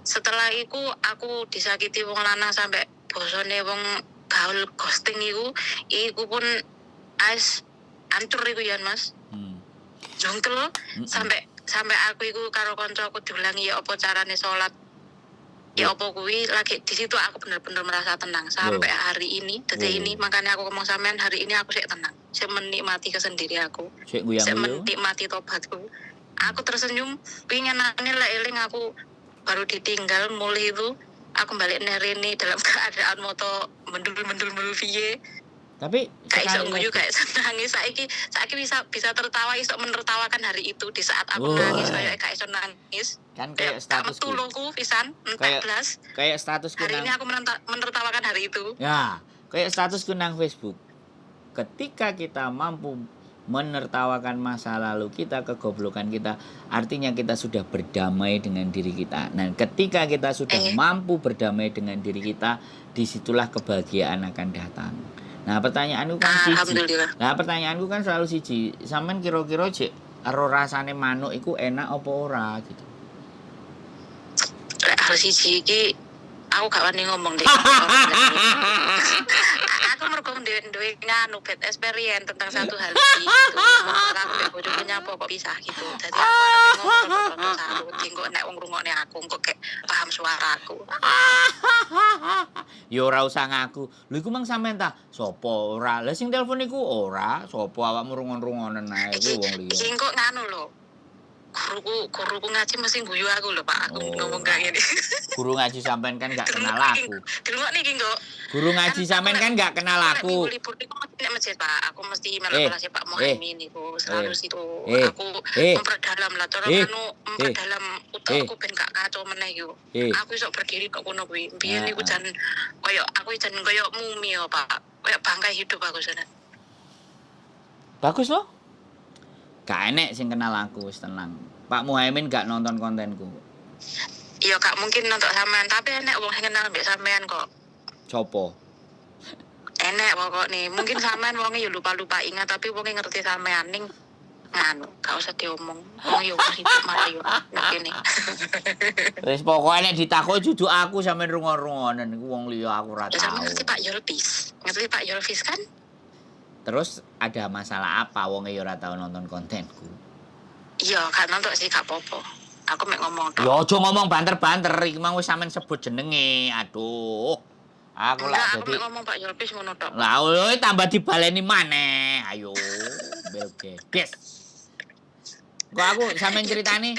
Setelah itu aku disakiti wong lanang sampai bosone wong gaul ghosting iku pun ais hancur iku ya Mas. Jongkel sampai aku iku karo kancaku diulangi ya apa carane salat. Ya apa kuwi lagi di situ aku bener-bener merasa tenang sampai hari ini, detik ini. Makanya aku ngomong sampean hari ini aku sik tenang. Sik menikmati kesendirian aku. Sik menikmati tobatku. Aku tersenyum, pengen nangis lah eling aku baru ditinggal mulai itu aku balik nereni dalam keadaan moto mendul piye.
Tapi
kayak iso guyu kayak nangis saiki bisa tertawa iso menertawakan hari itu di saat aku nangis kayak iso nangis.
Kan kayak statusku.
Tulungku pisan 14.
Kayak statusku
hari ini aku menertawakan hari itu.
Ya, kayak statusku nang Facebook. Ketika kita mampu menertawakan masa lalu kita, kegoblokan kita, artinya kita sudah berdamai dengan diri kita. Nah, ketika kita sudah mampu berdamai dengan diri kita, disitulah kebahagiaan akan datang. Nah, pertanyaanku kan siji. Nah, pertanyaanku kan selalu siji. Sampeyan kira-kira cek ero rasane manuk iku enak apa ora gitu.
Hal siji iki aku gak wani ngomong deh. Aku mergo duwe nganu bad experience tentang satu hal iki gitu. Aku mbek bojoku nyapa kok pisah gitu. Dadi aku ngomong satu tinggo nek wong ngrungokne aku kok kayak paham suaraku.
Ya ora usah ngaku. Lho iku mang sampean ta? Sopo ora? Lah sing telepon iku ora, sopo awakmu rungon-rungonen ae iku wong liya.
Iki kok nganu lho. Guruku ngaji mesti guyu aku lho Pak, aku ngomong kayak gini.
Guru ngaji sampean kan gak kenal aku.
Delok niki kok.
Guru ngaji sampean kan gak kenal aku.
Libur iku mesti nek masjid Pak, aku mesti melu kelas Pak Muhammad niku selalu situ. Aku memperdalam lah cara memperdalam utekku ben gak kacau meneh yo. Aku iso berdiri kok kono kuwi. Biyen niku jan koyo aku jan koyo mumi yo Pak. Koyo bangkai hidup aku sana.
Bagus loh. Gak enek sing kenal aku, wis tenang. Pak Muhaimin gak nonton kontenku.
Iya gak mungkin nonton sampean, tapi enek wong sing kenal mbek sampean kok.
Sopo?
Enek pokoknya. Mungkin sampean wonge yo lupa-lupa ingat, tapi wonge ngerti sampean ning nganu, gak usah diomong. Wong yo hidup mari yo ngene.
Wis pokoke nek ditakok dudu aku sampean rungon-rungonen iku wong liya aku ora tau.
Sampeyan ngerti Pak Yolvis? Ngerti Pak Yolvis kan?
Terus ada masalah apa wong ya ora tau nonton kontenku?
Iya, gak nonton sih gak apa-apa. Aku mek ngomong tok.
Ya aja ngomong banter-banter iki mang wis sampean sebut jenenge. Aduh. Aku lak
dadi ngomong Pak Yolvis ngono tok.
Lah tambah dibaleni maneh. Ayo. Beges. Kok aku sampean critani.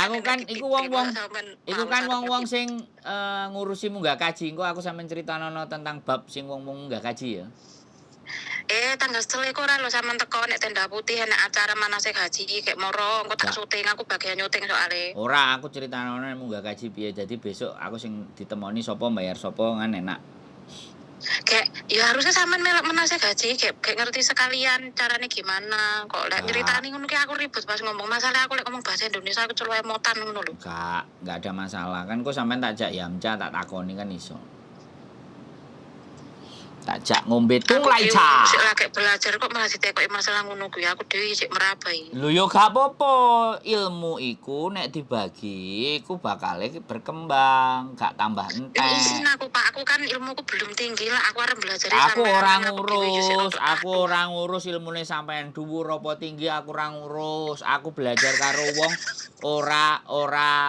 Aku kan iku wong-wong sing ngurusi munggah kaji. Engko aku sampean critanono tentang bab sing wong-wong munggah kaji ya.
Tanggal selikur ora lho sampean teko nek tenda putih nek acara manasik haji kayak moro engko tak syuting aku bagian nyuting soalé.
Ora, aku critanone munggah kaji piye. Dadi besok aku sing ditemoni sapa bayar sapa kan enak.
Kayak ya harusnya sampean melok manasik haji kayak ngerti sekalian carane gimana. Kok lek ceritani ngono ki aku ribet pas ngomong. Masalah aku lek ngomong bahasa Indonesia aku celo emotan ngono lho.
Enggak ada masalah. Kan kok sampean tak jak Yamcha tak takoni kan iso. Tak jak ngombe tung
Aku ki
laica.
sik lagi belajar kok malah ditekoki masalah ngono kuwi. Aku dhewe sik merabai.
Lho yo gak apa-apa, ilmu iku nek dibagi iku bakal berkembang, gak tambah
Ini izin
entek.
aku Pak, aku kan ilmuku belum tinggi lah. Aku arep belajari
Aku ora
sampean aku dhewe yo sik
ngurus,
rodok
aku
aduh.
ora ngurus ilmune sampean dhuwur apa tinggi aku ora ngurus. Aku belajar karo wong ora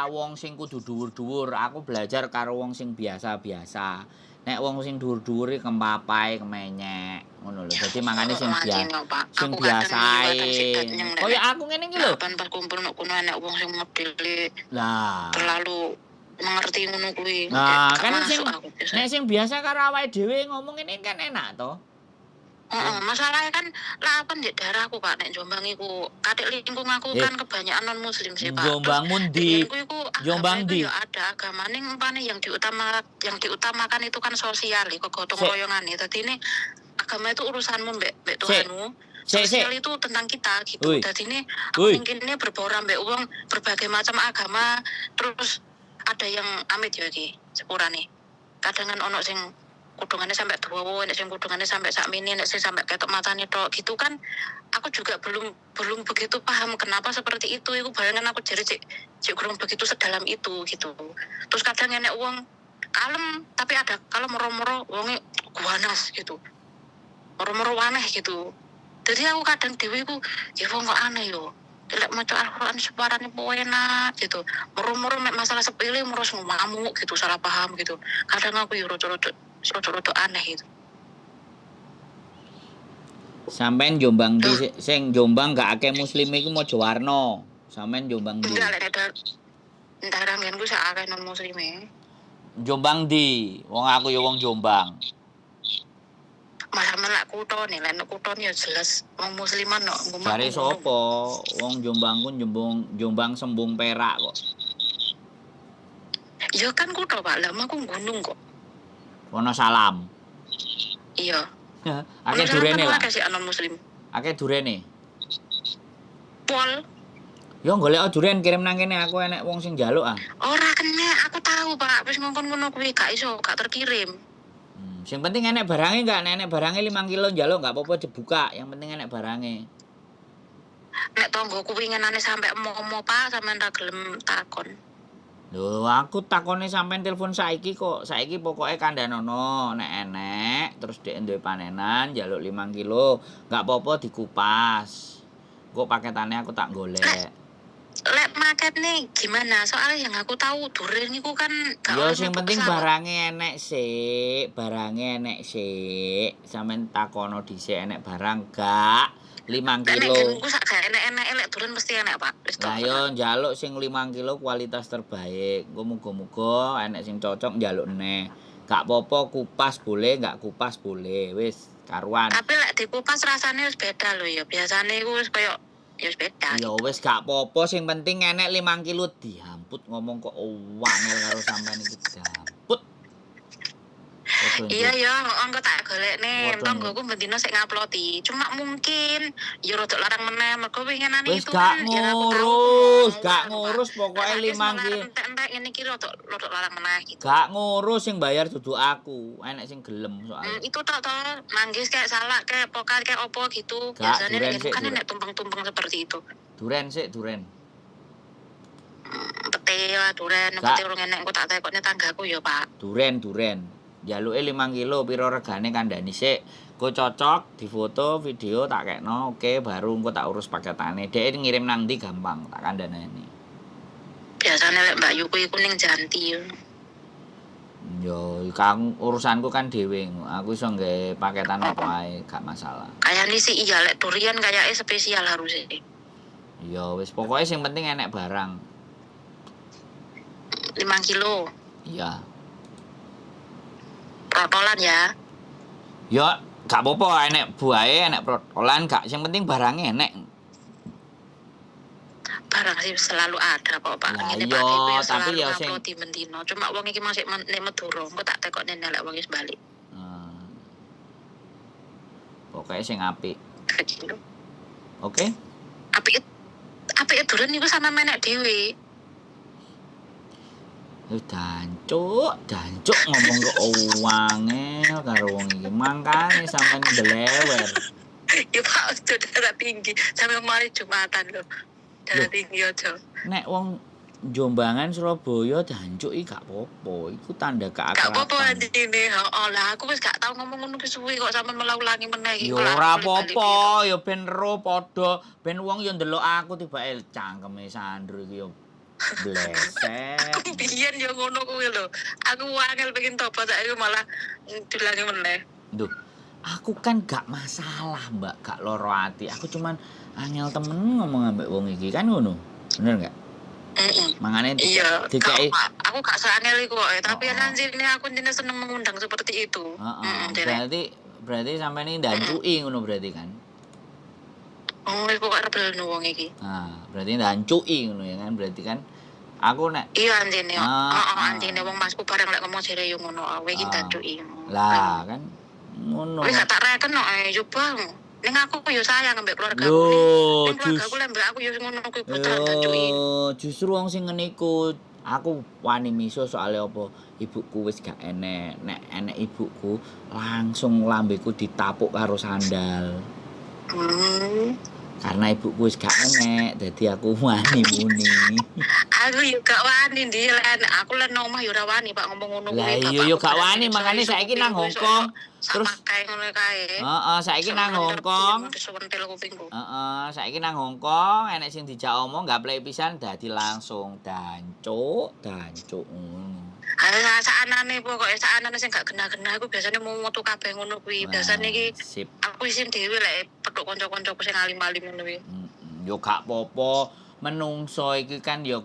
wong sing kudu dhuwur-dhuwur. Aku belajar karo wong sing biasa-biasa. Nek wong sing dhuwur-dhuwur iki kempapai, kemenyek, ngono lho. Dadi mangane sing
Mancine Pak.
sing
Aku
biasa
kadang sik
ae.
nyeng
Kaya
nek
aku ngene iki lho.
pas kumpul nek kono enek wong sing modele
Lah,
terlalu mengerti ngono kuwi.
nah
Gak
kan
masuk
sing
aku biasa.
nek sing biasa karo awake dhewe ngomong ngene kan enak to.
Heeh, masalahnya kan lapan di daerahku Pak nek Jombang iku. Kadek lingkung aku
Eh,
kan kebanyakan non muslim sih Pak. Terus
Jombangmu ndi?
denganku iku agama
Jombang
itu
ndi?
ya ada agama ning umpane yang diutamakan itu kan sosial iku gotong
Sik,
royongan ya. Tadi ini agama itu urusanmu mbek
sik,
Tuhanmu.
sik,
Sosial
sik.
itu tentang kita gitu.
Woi,
Jadi ini aku
woi.
mungkin ini berbaur mbek wong berbagai macam agama. Terus ada yang amit ya iki sepurane. Kadang kan ono sing kudungannya sampai dawa, nek sing kudungannya sampai sak mini, nek sing sampai ketok matane tok gitu kan. Aku juga belum begitu paham kenapa seperti itu. Iku bayangan aku jadi cek kurang begitu sedalam itu gitu. Terus kadang enek wong kalem tapi ada kalau moro-moro wonge guanas gitu. Moro-moro aneh gitu. Jadi aku kadang dhewe iku ya wong kok aneh yo. Lek maca Al-Qur'an separane enak gitu. Moro-moro mek masalah sepele merus ngamuk gitu, salah paham gitu. Kadang aku yo rada aneh gitu.
Sampeyan Jombang
Duh,
ndi sing Jombang gak akeh muslim iku Mojowarno. Sampeyan Jombang ndi?
enggak lek daerah nggenku sak akeh non muslime.
Jombang ndi? Wong aku ya wong Jombang.
Malah melak kutho nih, lek kutho ya jelas wong musliman no.
Jare sapa? Wong Jombang ku Jombang Sembung Perak kok.
Ya kan kutho Pak, lah aku gunung kok.
Wonosalam.
Iya.
Akeh durene lah.
Akeh sih non muslim.
Akeh durene.
Pol.
Yo golek duren kirim nang kene aku enek wong sing njaluk ah.
Ora kena, aku tahu Pak. Wis ngongkon ngono kuwi gak iso, gak terkirim.
Sing penting enek barange enggak, enek barange 5 kilo njaluk enggak apa-apa dibuka, yang penting enek barange.
Nek tonggoku winginane sampe emomo Pak, sampean ra gelem takon.
Lho, aku takone sampean telepon saiki kok. Saiki pokoke kandhanono, nek enek terus dhek duwe panenan njaluk 5 kilo, enggak apa-apa dikupas. Kok paketane aku tak golek.
Lek market nih gimana? Soalnya yang aku tahu duren niku kan gak
Yo
oleh
sing
mlebu
penting
pesawat.
barange enek sik. Sampeyan takono dhisik enek barang gak 5
Nek
kilo.
genku sak gak enek-enek lek duren mesti enek Pak. Wis
Lah yo njaluk sing 5 kilo kualitas terbaik. Engko muga-muga enek sing cocok njaluk neh. Gak apa-apa kupas boleh, gak kupas boleh. Wis karuan.
Tapi lek dikupas rasane wis beda lho ya. Biasane iku wis koyo ya wis beda.
Ya wis gak apa-apa sing penting enek 5 kilo dihamput ngomong kok wangel karo sampean iki dihamput.
Iya ya, engko tak golekne.
Waduh.
Tonggoku bendino sik nguploadi. Cuma mungkin ya rada larang meneh mergo winginane
Wis
itu
gak
kan yang aku tahu
ngurus,
mau
gak
kan, Pak.
ngurus pokoke
Rasane
5 kilo.
entek-entek ngene iki rada larang meneh gitu.
Gak ngurus sing bayar dudu aku, enek sing gelem soalnya.
Itu tok to, manggis kayak salak kayak pokal kayak opo gitu.
Gak,
Biasanya
duren
nek
sik,
kan
duren.
nek tumpeng-tumpeng seperti itu.
Duren sik, duren.
Petil lah duren,
Gak.
petil urung enek engko tak tekokne tanggaku ya, Pak.
Duren. Jaluke 5 kilo piro regane kandhani sik. Ku cocok, difoto, video tak kekno, oke baru engko tak urus paketane. Dhek ngirim nang ndi gampang tak kandhanani.
Biasanya lek Mbak Yuku iku ning Janti.
Yo, kang urusanku kan dhewe. Aku iso nggae paketan apa ae, gak masalah.
Kayaknya sih iya lek durian kayaknya spesial harusnya.
Yo wis pokoke sing penting enek barang.
5 kilo.
Iya.
Protolan ya.
Yo gak apa-apa enek buahe, enek protolan gak sing penting barangnya enek.
Barang sih selalu ada kok Pak.
Lah
Ngene
iya,
Pak iku ya
tapi
selalu
ya sing-
upload di Mendino. Cuma wong iki masih nek Madura, engko tak tekokne lek wong wis balik.
Pokoknya sing apik.
Gitu.
Oke?
Apik duren niku sama menek dhewe.
Udah Jancuk ngomong ke wangel karo wong iki. Mangkane sampean ndelewer.
Ya Pak, udah darah tinggi. Sampai kemarin Jumatan loh. Darah
Loh.
tinggi aja.
Nek wong Jombangan Surabaya jancuk iki gak apa-apa. Iku tanda
Gak apa-apa
keakraban.
nanti ini. Oh lah, aku wis gak tau ngomong ngono ki suwi kok sampe melaulangi meneh iki.
Ya ora apa-apa, ya ben ro padha, ben wong ya ndelok aku tibake cangkeme Sandro iki ya bleset.
Aku biyen ya ngono kuwi lho. Aku wangel pengen tobat saiki malah dilangi meneh.
Duh, aku kan gak masalah, Mbak, gak loro ati. Aku cuman angel temen ngomong ambek wong iki kan ngono. Bener gak? Mangane
Iya,
dikei
aku gak seangel iku kok, tapi
Oh.
nanti ini aku jenenge seneng mengundang seperti itu.
Berarti sampean iki ndancuki ngono berarti kan.
Oh, iku kok rebel wong iki.
Nah, berarti ndancuki ngono ya kan. Berarti kan aku nek
Iya anjene.
Ah,
Anjene wong masku bareng lek ngomong jere yo ngono, kowe iki ndancuki.
Lah kan ngono.
Kowe gak tak reken kok, coba. Ning aku yo sayang ambek keluarga aku.
Loh,
Ning keluarga aku lek mbak aku yo ngono kuwi putra ndancuki.
Justru wong sing ngene iku aku wani miso soalnya apa ibuku wis gak enek. Nek enek ibuku langsung lambeku ditapuk karo sandal. Karena ibuku wis gak enek, dadi aku wani muni.
Aku yo gak wani ndi lek aku lek nang omah yo ora wani Pak ngomong ngono kuwi.
Lah iya yo gak wani makane saiki nang Hongkong. Terus
kae ngono kae.
Heeh, saiki nang Hongkong.
Kesuwentil kupingku.
Heeh, saiki nang Hongkong enek sing dijak omong gak plek pisan dadi langsung dancuk ngono.
Ayo saanane pokoke saanane sing gak genah-genah aku biasane mau metu kabeh ngono kuwi. Biasane iki
Sip.
aku isin dhewe lek petuk kanca-kancaku sing alim-alim ngono kuwi.
Yo gak apa-apa, menungso iki kan yo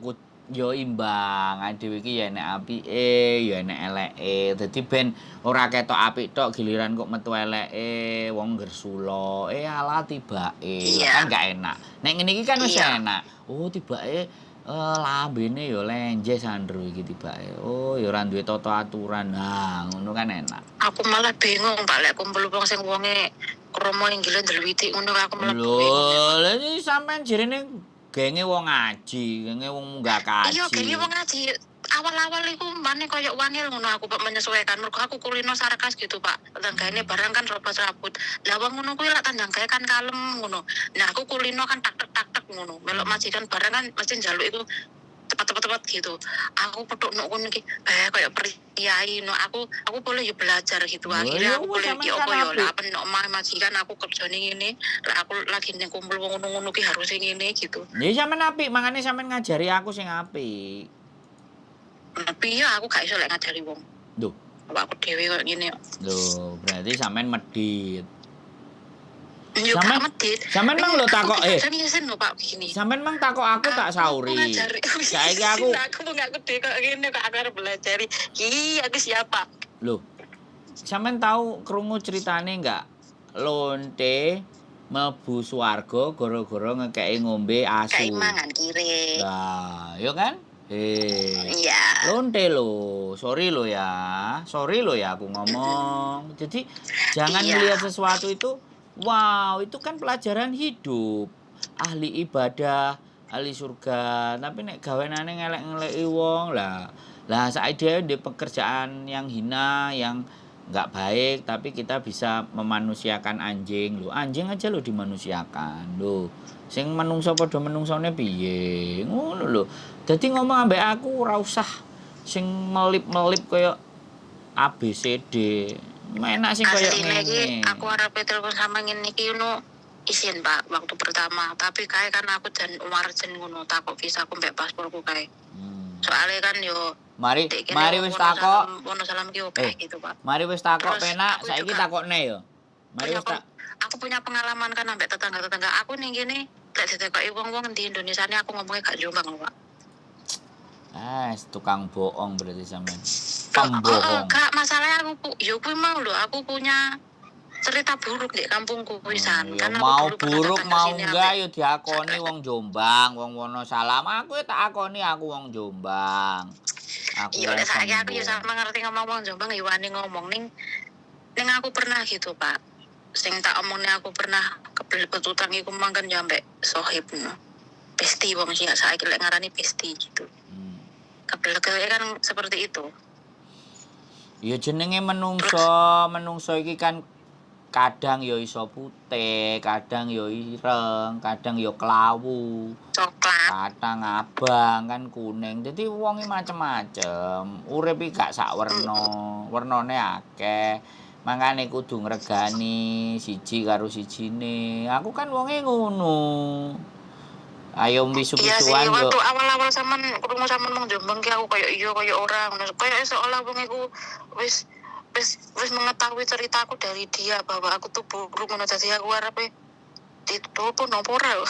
imbang, dhewe iki ya enek apike, ya enek eleke. Dadi ben ora ketok apik tok giliran kok metu eleke, wong gersula, alah tibake. Kan gak enak. Nek ngene iki kan wis enak. Oh, tibake lambene ya lenje Sandro iki tibake. Oh, ya ora duwe tata aturan. Nah, ngono kan enak.
Aku malah bingung Pak lek kumpul wong sing wonge kromo inggile ndelwiti ngono aku malah bingung.
Lho, lha iki sampean jerene genge wong ngaji, genge wong munggah kaji.
Iya, genge wong ngaji. Awal-awal iku mbane koyo wangil ngono aku Pak menyesuaikan. Mergo aku kulino sarkas gitu Pak. Tanggane barang kan serabut. Lah wong ngono kuwi lek tanggae kan kalem ngono. Nah aku kulino kan tak ngono. Melok majikan barang kan mesti njaluk iku tepat gitu. Aku petuk nok ngono iki koyo priyayi no aku boleh yo belajar gitu. Akhirnya aku boleh iki opo yo lah apa nok omah majikan aku kerjane ngene. Lah aku lagi ning kumpul wong ngono-ngono ki harus ngene gitu.
Ya sampean apik, makane sampean ngajari aku sing apik.
Tapi ya aku gak iso lek ngajari wong.
Duh,
Aku dhewe koyo ngene.
Loh, berarti sampean medit.
Yo gak medit.
Sampean mang lho takok
Pak begini.
Sampean mang takok aku tak sauri. Saiki aku
mau ngaku dhewe kok ngene kok aku arep belajar. Aku siapa?
Loh. Sampean tahu krungu ceritane enggak? Lonte mlebu swarga gara-gara ngekeki ngombe asu.
Kayak mangan kire.
Lah, yo kan?
Iya.
Lonte lo, sorry lo ya aku ngomong. Jadi jangan melihat sesuatu itu, wow itu kan pelajaran hidup. Ahli ibadah, ahli surga. Tapi nek gawenane ngelek-ngeleki wong lah saiki dia di pekerjaan yang hina, yang nggak baik, tapi kita bisa memanusiakan anjing lo. Anjing aja lo dimanusiakan lo. Sing menungso padha menungsone piye? Ngono lho. Dadi ngomong ambek aku ora usah sing melip-melip kaya ABCD. Enak sing kaya ngene.
Aku arep telepon sama ngene iki ngono isin Pak waktu pertama, tapi kae kan aku dan warjen ngono takok visaku mbek pasporku kae. Soalnya kan yo
Mari wis takok.
Wono salam ki oke gitu Pak.
Mari wis takok penak, saiki takokne yo. Mari wis tak.
Aku punya pengalaman kan ambek tetangga-tetangga aku ning kene lek ditekoki wong-wong di Indonesia ini aku ngomongnya gak jombang lho Pak.
Tukang bohong berarti sampean. Pembohong.
Kak, masalahnya aku yo kuwi mau lho, aku punya cerita buruk di kampungku pisan.
Kan mau buruk mau enggak yo diakoni wong Jombang, wong Wonosalam. Aku tak akoni aku wong Jombang.
Iya, lek saiki aku yo sama ngerti ngomong wong Jombang yo wani ngomong ning aku pernah gitu, Pak. Sing tak omongne aku pernah kebelet utang iku mangken yo ambek sohib no. Besti wong sing saiki lek ngarani besti gitu. Kebelet kan seperti itu.
Ya jenenge
Terus
menungso iki kan kadang ya iso putih, kadang ya ireng, kadang ya klawu,
coklat.
kadang abang kan kuning. Dadi wong iki macem-macem. Urip iki gak sak werna, wernane akeh. Mangkane kudu ngregani siji karo sijine. Aku kan wonge ngono. Ayo
Iya sih,
bisu-bisuan yo.
waktu awal-awal sampean krungu sampean nang Jombang ki aku kayak iya kayak ora ngono. Kayak seolah wong iku wis wis mengetahui ceritaku dari dia bahwa aku tuh buruk ngono dadi aku arepe ditutup nopo ora.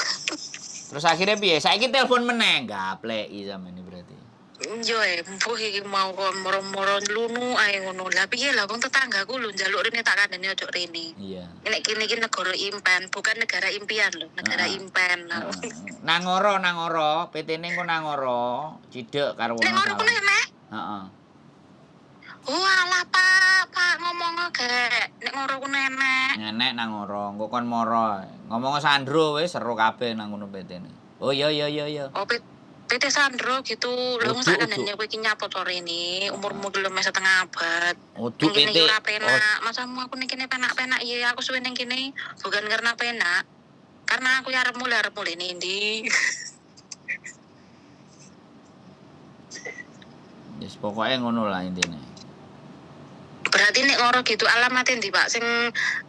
Terus akhirnya piye? Saiki telepon meneh, gapleki sampean iki berarti.
Yo empuh iki mau kok moro-moro lunu ae ngono. Lah piye lah wong tetanggaku lho njaluk rene tak kandhani ojo rene.
Iya.
Nek kene iki negara impen, bukan negara impian lho, negara
Heeh.
impen.
Nangoro, PT-ne engko Nangoro, cidhek karo
Nek ngono
Wonosalam.
kuwi meh.
Heeh.
Walah Pak ngomongnya gek nek ngoro ku nenek.
Nenek Nangoro, engko kon moro. Ngomong Sandro wis seru kabeh nang ngono PT-ne. Oh iya.
Oh PT Sandro gitu. Lha mung sak
Uduk.
kandhane kowe iki nyapa to rene, umurmu belum setengah abad.
Uduk
Ning kene
PT.
yo ora penak. Masamu aku ning kene penak-penak iya aku suwe ning kene bukan karena penak. Karena aku ya arep mulai ndi.
Wis pokoke ngono lah intine.
Berarti nek ngoro gitu alamatnya ndi Pak sing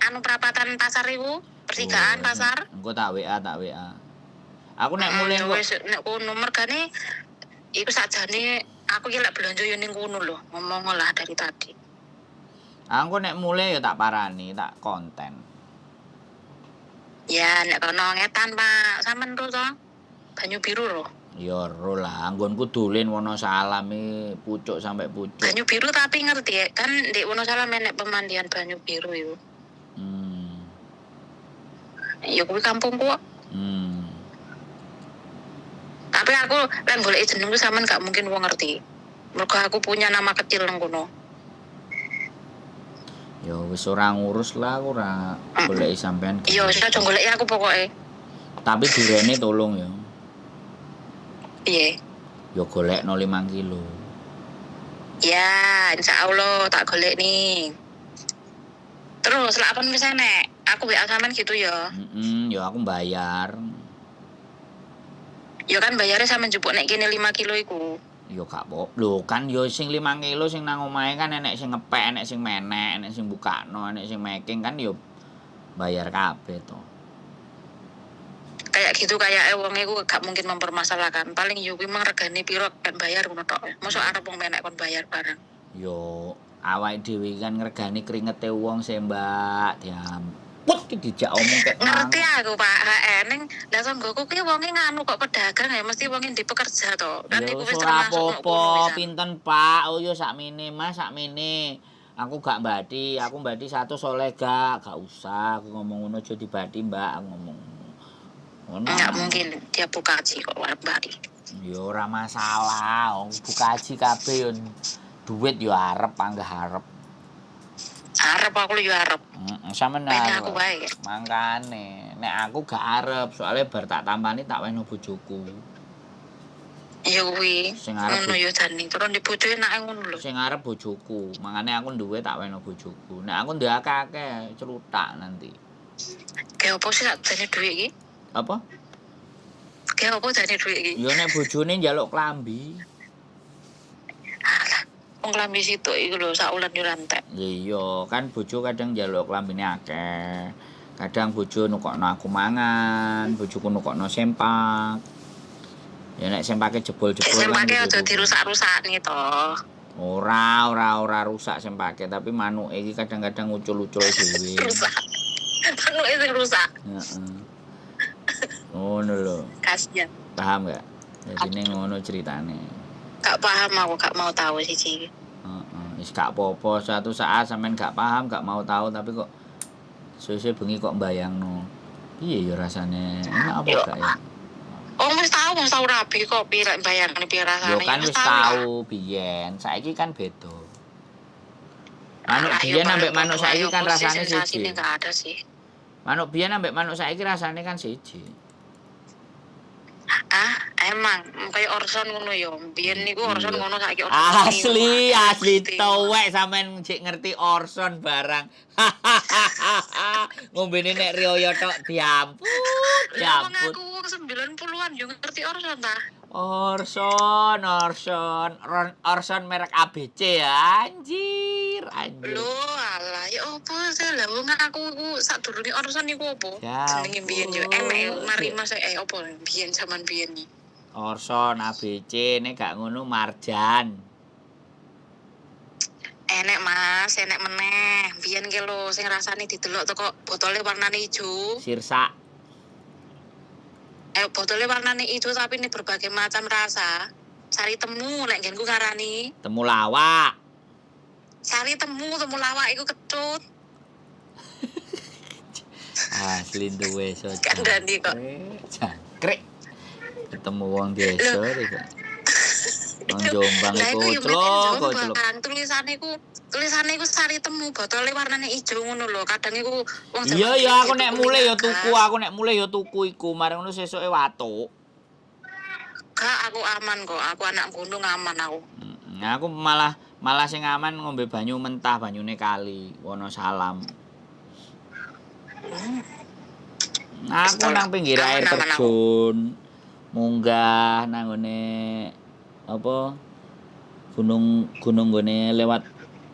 anu perapatan pasar iku, pertigaan pasar.
Engko tak WA. Aku nek mulai
Ya
engko
wis nek kono mergane iku sakjane aku ki lek belanja yo ning kono lho, ngomong lah dari tadi.
aku nek mulai ya tak parani, tak konten.
Ya nek kono ngetan Pak, sampean ro to. Banyu biru ro.
Ya ro lah, anggonku dolen Wonosalam iki pucuk sampai pucuk.
Banyu biru tapi ngerti ya, kan di Wonosalam nek pemandian banyu biru iku. Ya kuwi kampungku kok. Tapi aku lek golek jenengku sampean gak mungkin wong ngerti. Mergo aku punya nama kecil nang kono.
Ya wis ora ngurus lah, aku ora goleki sampean.
Iya, wis aja goleki aku pokoke.
Tapi durene tolong ya.
Piye?
Ya golekno 5 kilo.
Ya, insyaallah tak golek nih. Terus lek apa wis enek, aku WA sampean gitu ya.
Ya aku bayar.
Ya kan bayarnya sampean njupuk nek kene 5 kilo iku.
Ya gak apa. Lho kan ya sing 5 kilo sing nang omahe kan enek sing ngepek, enek sing menek, enek sing bukakno, enek sing making kan ya bayar kabeh to.
Kayak gitu kayak wong iku gak mungkin mempermasalahkan. Paling yo kuwi mang regane piro kan bayar ngono tok. Mosok arep wong menek kon bayar bareng.
Yo awake dhewe kan ngregani kringete wong se, Mbak. Diamput iki dijak omong kek.
Ngerti aku, Pak. Heeh, ning lah tanggoku ki wonge nganu kok pedagang ya mesti wonge di pekerja to. Kan iku wis termasuk
apa pinten, Pak. Oh yo sakmene, Mas, sakmene. Aku gak mbadi, aku mbadi 100 oleh gak usah. Aku ngomong ngono aja dibadi, Mbak, aku ngomong.
Enggak mungkin dia buka haji kok bari.
Ya ora masalah, buka haji kabeh yo duit yo arep panggah arep.
Arep aku yo arep.
Sampeyan
aku wae.
Mangkane, nek aku gak arep, soalnya bar tak tampani tak weno bojoku.
Iya kuwi.
Sing arep
ngono yo jane, terus di bojoke enake ngono lho.
Sing arep bojoku, mangane aku duwe tak weno bojoku. Nek aku ndek akeh celutak nanti.
Kayak opo sih sakjane dhuwit iki?
Apa?
Kayak opo jane dhuwit iki?
Ya nek bojone njaluk klambi.
Alah, wong klambi situk iku lho sak wulan yo rantek.
Iya, kan bojo kadang njaluk klambine akeh. Kadang bojo nukokno aku mangan, bojoku nukokno sempak. Ya nek sempake jebol-jebol kan.
Sempake aja dirusak-rusakne to.
Ora rusak sempake, tapi manuke iki kadang-kadang ucul-ucul dhewe.
Rusak. Manuke sing rusak.
Heeh. Ngono lho.
Kasian.
Paham gak? Jadi ngono ceritane.
Gak paham aku, gak mau tahu siji.
Wis gak apa-apa, suatu saat sampean gak paham, gak mau tahu tapi kok suwe-suwe bengi kok mbayangno. Piye ya rasane? Enak apa gak ya?
Oh, wis tahu rabi kok piye bayangne piye rasane.
Yo kan wis tahu biyen, saiki kan beda. Manuk biyen ambek manuk saiki kan rasane siji.
Enggak ada sih.
Manuk biyen ambek manuk saiki rasane kan siji.
Ah, emang kayak Orson ngono ya. Biyen niku Orson ngono saiki Orson
Asli,
enak
asli
mesti.
towek sampean cek ngerti Orson barang. Ngombene nek riyo tok diampun,
Lah wong
diampun.
aku wong 90-an yo ngerti Orson ta.
Orson merek ABC ya. Anjir, anjir.
Lho, alah ya opo sih lah wong aku sadurunge Orson niku opo?
Ya
Jenenge biyen yo emek
ampun.
mari mas opo biyen zaman biyen iki.
Orson ABC nek gak ngono Marjan.
Enek Mas, enek meneh. Biyen ki lho sing rasane didelok teko botole warnane ijo.
Sirsa.
Botole warnane ijo tapi ini berbagai macam rasa. Sari temu nek nggenku ngarani.
Temulawak.
Sari temu lawak iku kecut.
Asli duwe so.
Kandhani kok.
Jangkrik. Ketemu wong desa iki. Wong Jombang
Lah
iku
iku yo
celok,
meten
celok.
Jombang. Tulisane iku sari temu, botole warnane ijo ngono lho. Kadang iku wong
Iya
zaman
ya
biyen
aku
gitu
nek mulai ya
kuningan
tuku,
gas.
aku nek mulai ya tuku iku, mari ngono sesuke watuk.
Gak, aku aman kok. Aku anak gunung aman aku.
Nah, aku malah sing aman ngombe banyu mentah, banyune kali, Wonosalam. Aku nang pinggir air
Aman-aman aku.
terjun. Munggah nang ngene apa? Gunung gone lewat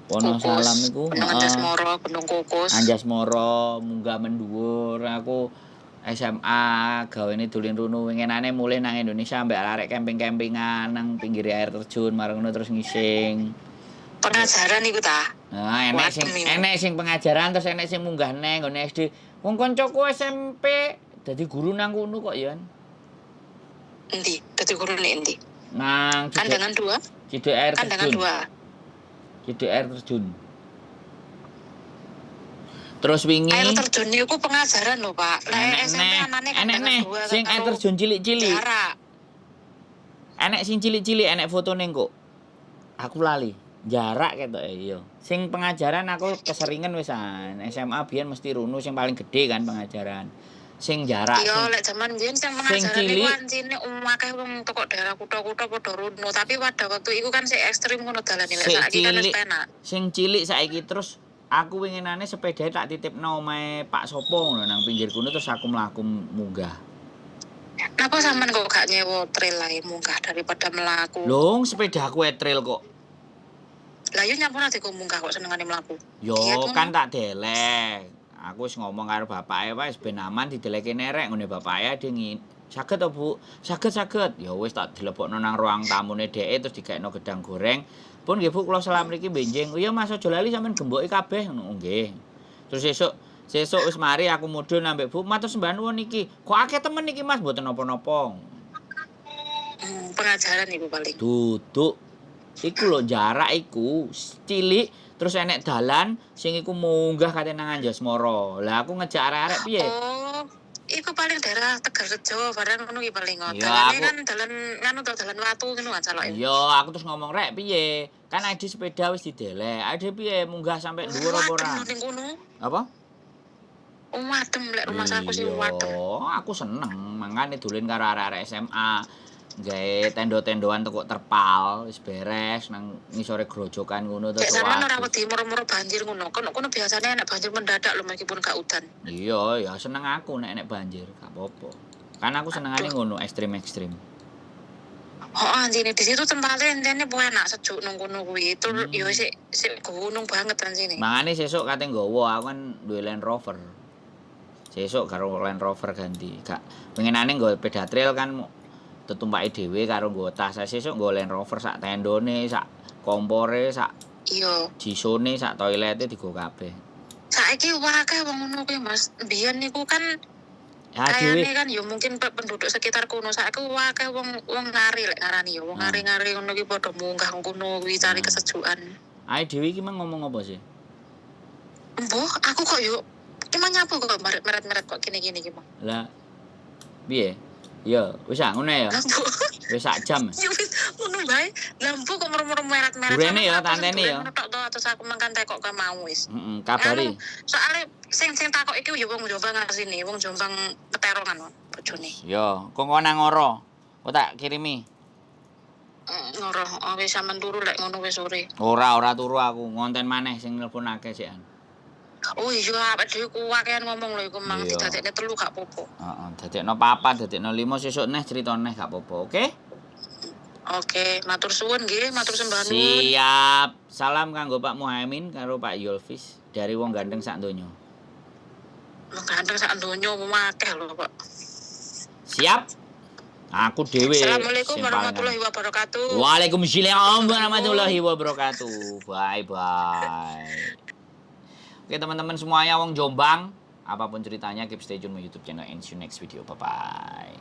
Wonosalam
Kukus,
iku,
Gunung Anjasmara, Gunung Kukus.
Anjasmara, munggah mendhuwur. Aku SMA gawene dolen rono winginane mulih nang Indonesia ambek arek camping-campingan nang pinggir air terjun marang ngono terus ngising.
Pengajaran iku ta.
Nah, enek sing pengajaran terus enek sing munggah neng nggone SD. Wong kancaku SMP dadi guru nang kono kok ya.
Endi? Dadi guru nek endi?
Nang
Kandangan 2?
Cidek air
Kandangan
terjun.
2.
Cidek air terjun. Terus wingi
Air terjun niku pengajaran lho, Pak. Lah SMP anane kandangan 2
sing air terjun cilik-cilik.
Jarak.
Enek sing cilik-cilik enek fotone kok. Aku lali. Jarak ketok iya. Sing pengajaran aku keseringan wisan. SMA biyen mesti runu sing paling gede kan pengajaran. Sing jarak
Iya, lek jaman biyen sing pengajaran
cilik.
niku anjine akeh wong teko daerah kutha-kutha padha runo, tapi pada waktu iku kan sik ekstrim ngono dalane lek saiki kan wis penak.
Sing cilik saiki terus aku winginane sepeda tak titipno omahe Pak Sopo ngono nang pinggir kono terus aku mlaku munggah.
Napa sampean kok gak nyewa trail ae munggah daripada mlaku?
Lho, sepeda aku trail kok.
Lah yo nyampuna diku munggah kok senengane mlaku.
Yo kan tak delek. Aku wis ngomong karo bapake wis ben aman dideleke nerek ngene bapake dingin. Saged to, Bu? Saged. Ya wis tak dilebokno nang ruang tamune dheke terus digekno gedang goreng. Pun nggih Bu, kula salam mriki benjing. Oh iya Mas aja lali sampean gemboki kabeh ngono. Nggih. Terus sesuk wis mari aku mudhun ambek Bu, matur sembah nuwun niki. Kok akeh temen niki Mas mboten napa-napa.
Pengajaran iku paling.
Duduk. Iku lho jarak iku cilik terus enek dalan sing iku munggah kate nang Anjasmara. Lah aku ngejak arek-arek piye?
Oh, iku paling daerah Tegalrejo bareng ngono iki paling
Iya,
dalane kan dalan nganu to dalan watu ngono kan caloke.
Iya, aku terus ngomong rek piye? Kan ID sepeda wis didelek. ID piye munggah sampe dhuwur apa ora?
Ning kono.
Apa?
Wadem lek rumah aku sih wadem.
Iya, aku seneng mangane dolen karo arek-arek SMA. Gawe tendo-tendoan teko terpal wis beres nang ngisore grojokan ngono terus.
Lek sampean ora wedi moro-moro banjir ngono. Kono biasane enak banjir mendadak lho meskipun gak udan.
Iya, ya seneng aku nek banjir, gak apa-apa. Kan aku senengane ngono ekstrim-ekstrim.
Oh, anjine di situ tempatnya entene enak sejuk nang kono kuwi. Itu yo sik gunung banget anjine.
Mangane sesuk kate nggawa aku kan duwe Land Rover. Sesuk karo Land Rover ganti. Gak pengenane nggo sepeda trail kan tetumpaki dhewe karo nggo tas. Sesuk nggo Land Rover sak tendone, sak kompore, sak
iya
jisone, sak toilete digo kabeh.
Saiki akeh wong ngono kuwi Mas. Biyen niku kan kayane kan ya mungkin penduduk sekitar kono saiki akeh wong ngari lek ngarani ya. Wong ngari-ngari ngono ki padha munggah kono kuwi cari kesejukan.
Ae dhewe iki ngomong apa sih?
Mbah, aku kok yo cuma nyapu kok meret-meret kok gini-gini iki, Bang.
Lah piye? Ya, wis ngono ya. Wis sak jam.
Ya wis ngono bae. Lampu kok merem-merem meret-meret.
Durene ya, tantene ya.
Tok to terus aku mangkan tekok ke mau wis.
Kabari.
Soale sing takok iki ya wong Jombang ngasine, wong Jombang Peterongan bojone.
Ya, kok nang ora. Oh tak kirimi.
Ora, wis sampean turu lek ngono wis sore.
Ora turu aku, ngonten maneh sing nelpon akeh sikan.
Oh iya, awake dhewe kuwakean ngomong lho iku mang
Iya.
didadekne 3 gak apa-apa.
Heeh, dadekno 4, dadekno 5 sesuk neh crito neh gak apa-apa, oke?
Oke, matur suwun nggih, matur sembah nuwun.
Siap. Salam kanggo Pak Muhaimin karo Pak Yulfis dari wong ganteng sak donya.
Wong ganteng sak donya akeh lho, Pak.
Siap? Aku dhewe.
Assalamualaikum
sing paling
warahmatullahi wabarakatuh.
Waalaikumsalam warahmatullahi wabarakatuh. Bye. Oke teman-teman semuanya wong Jombang, apapun ceritanya keep stay tune my YouTube channel and see you next video. Bye.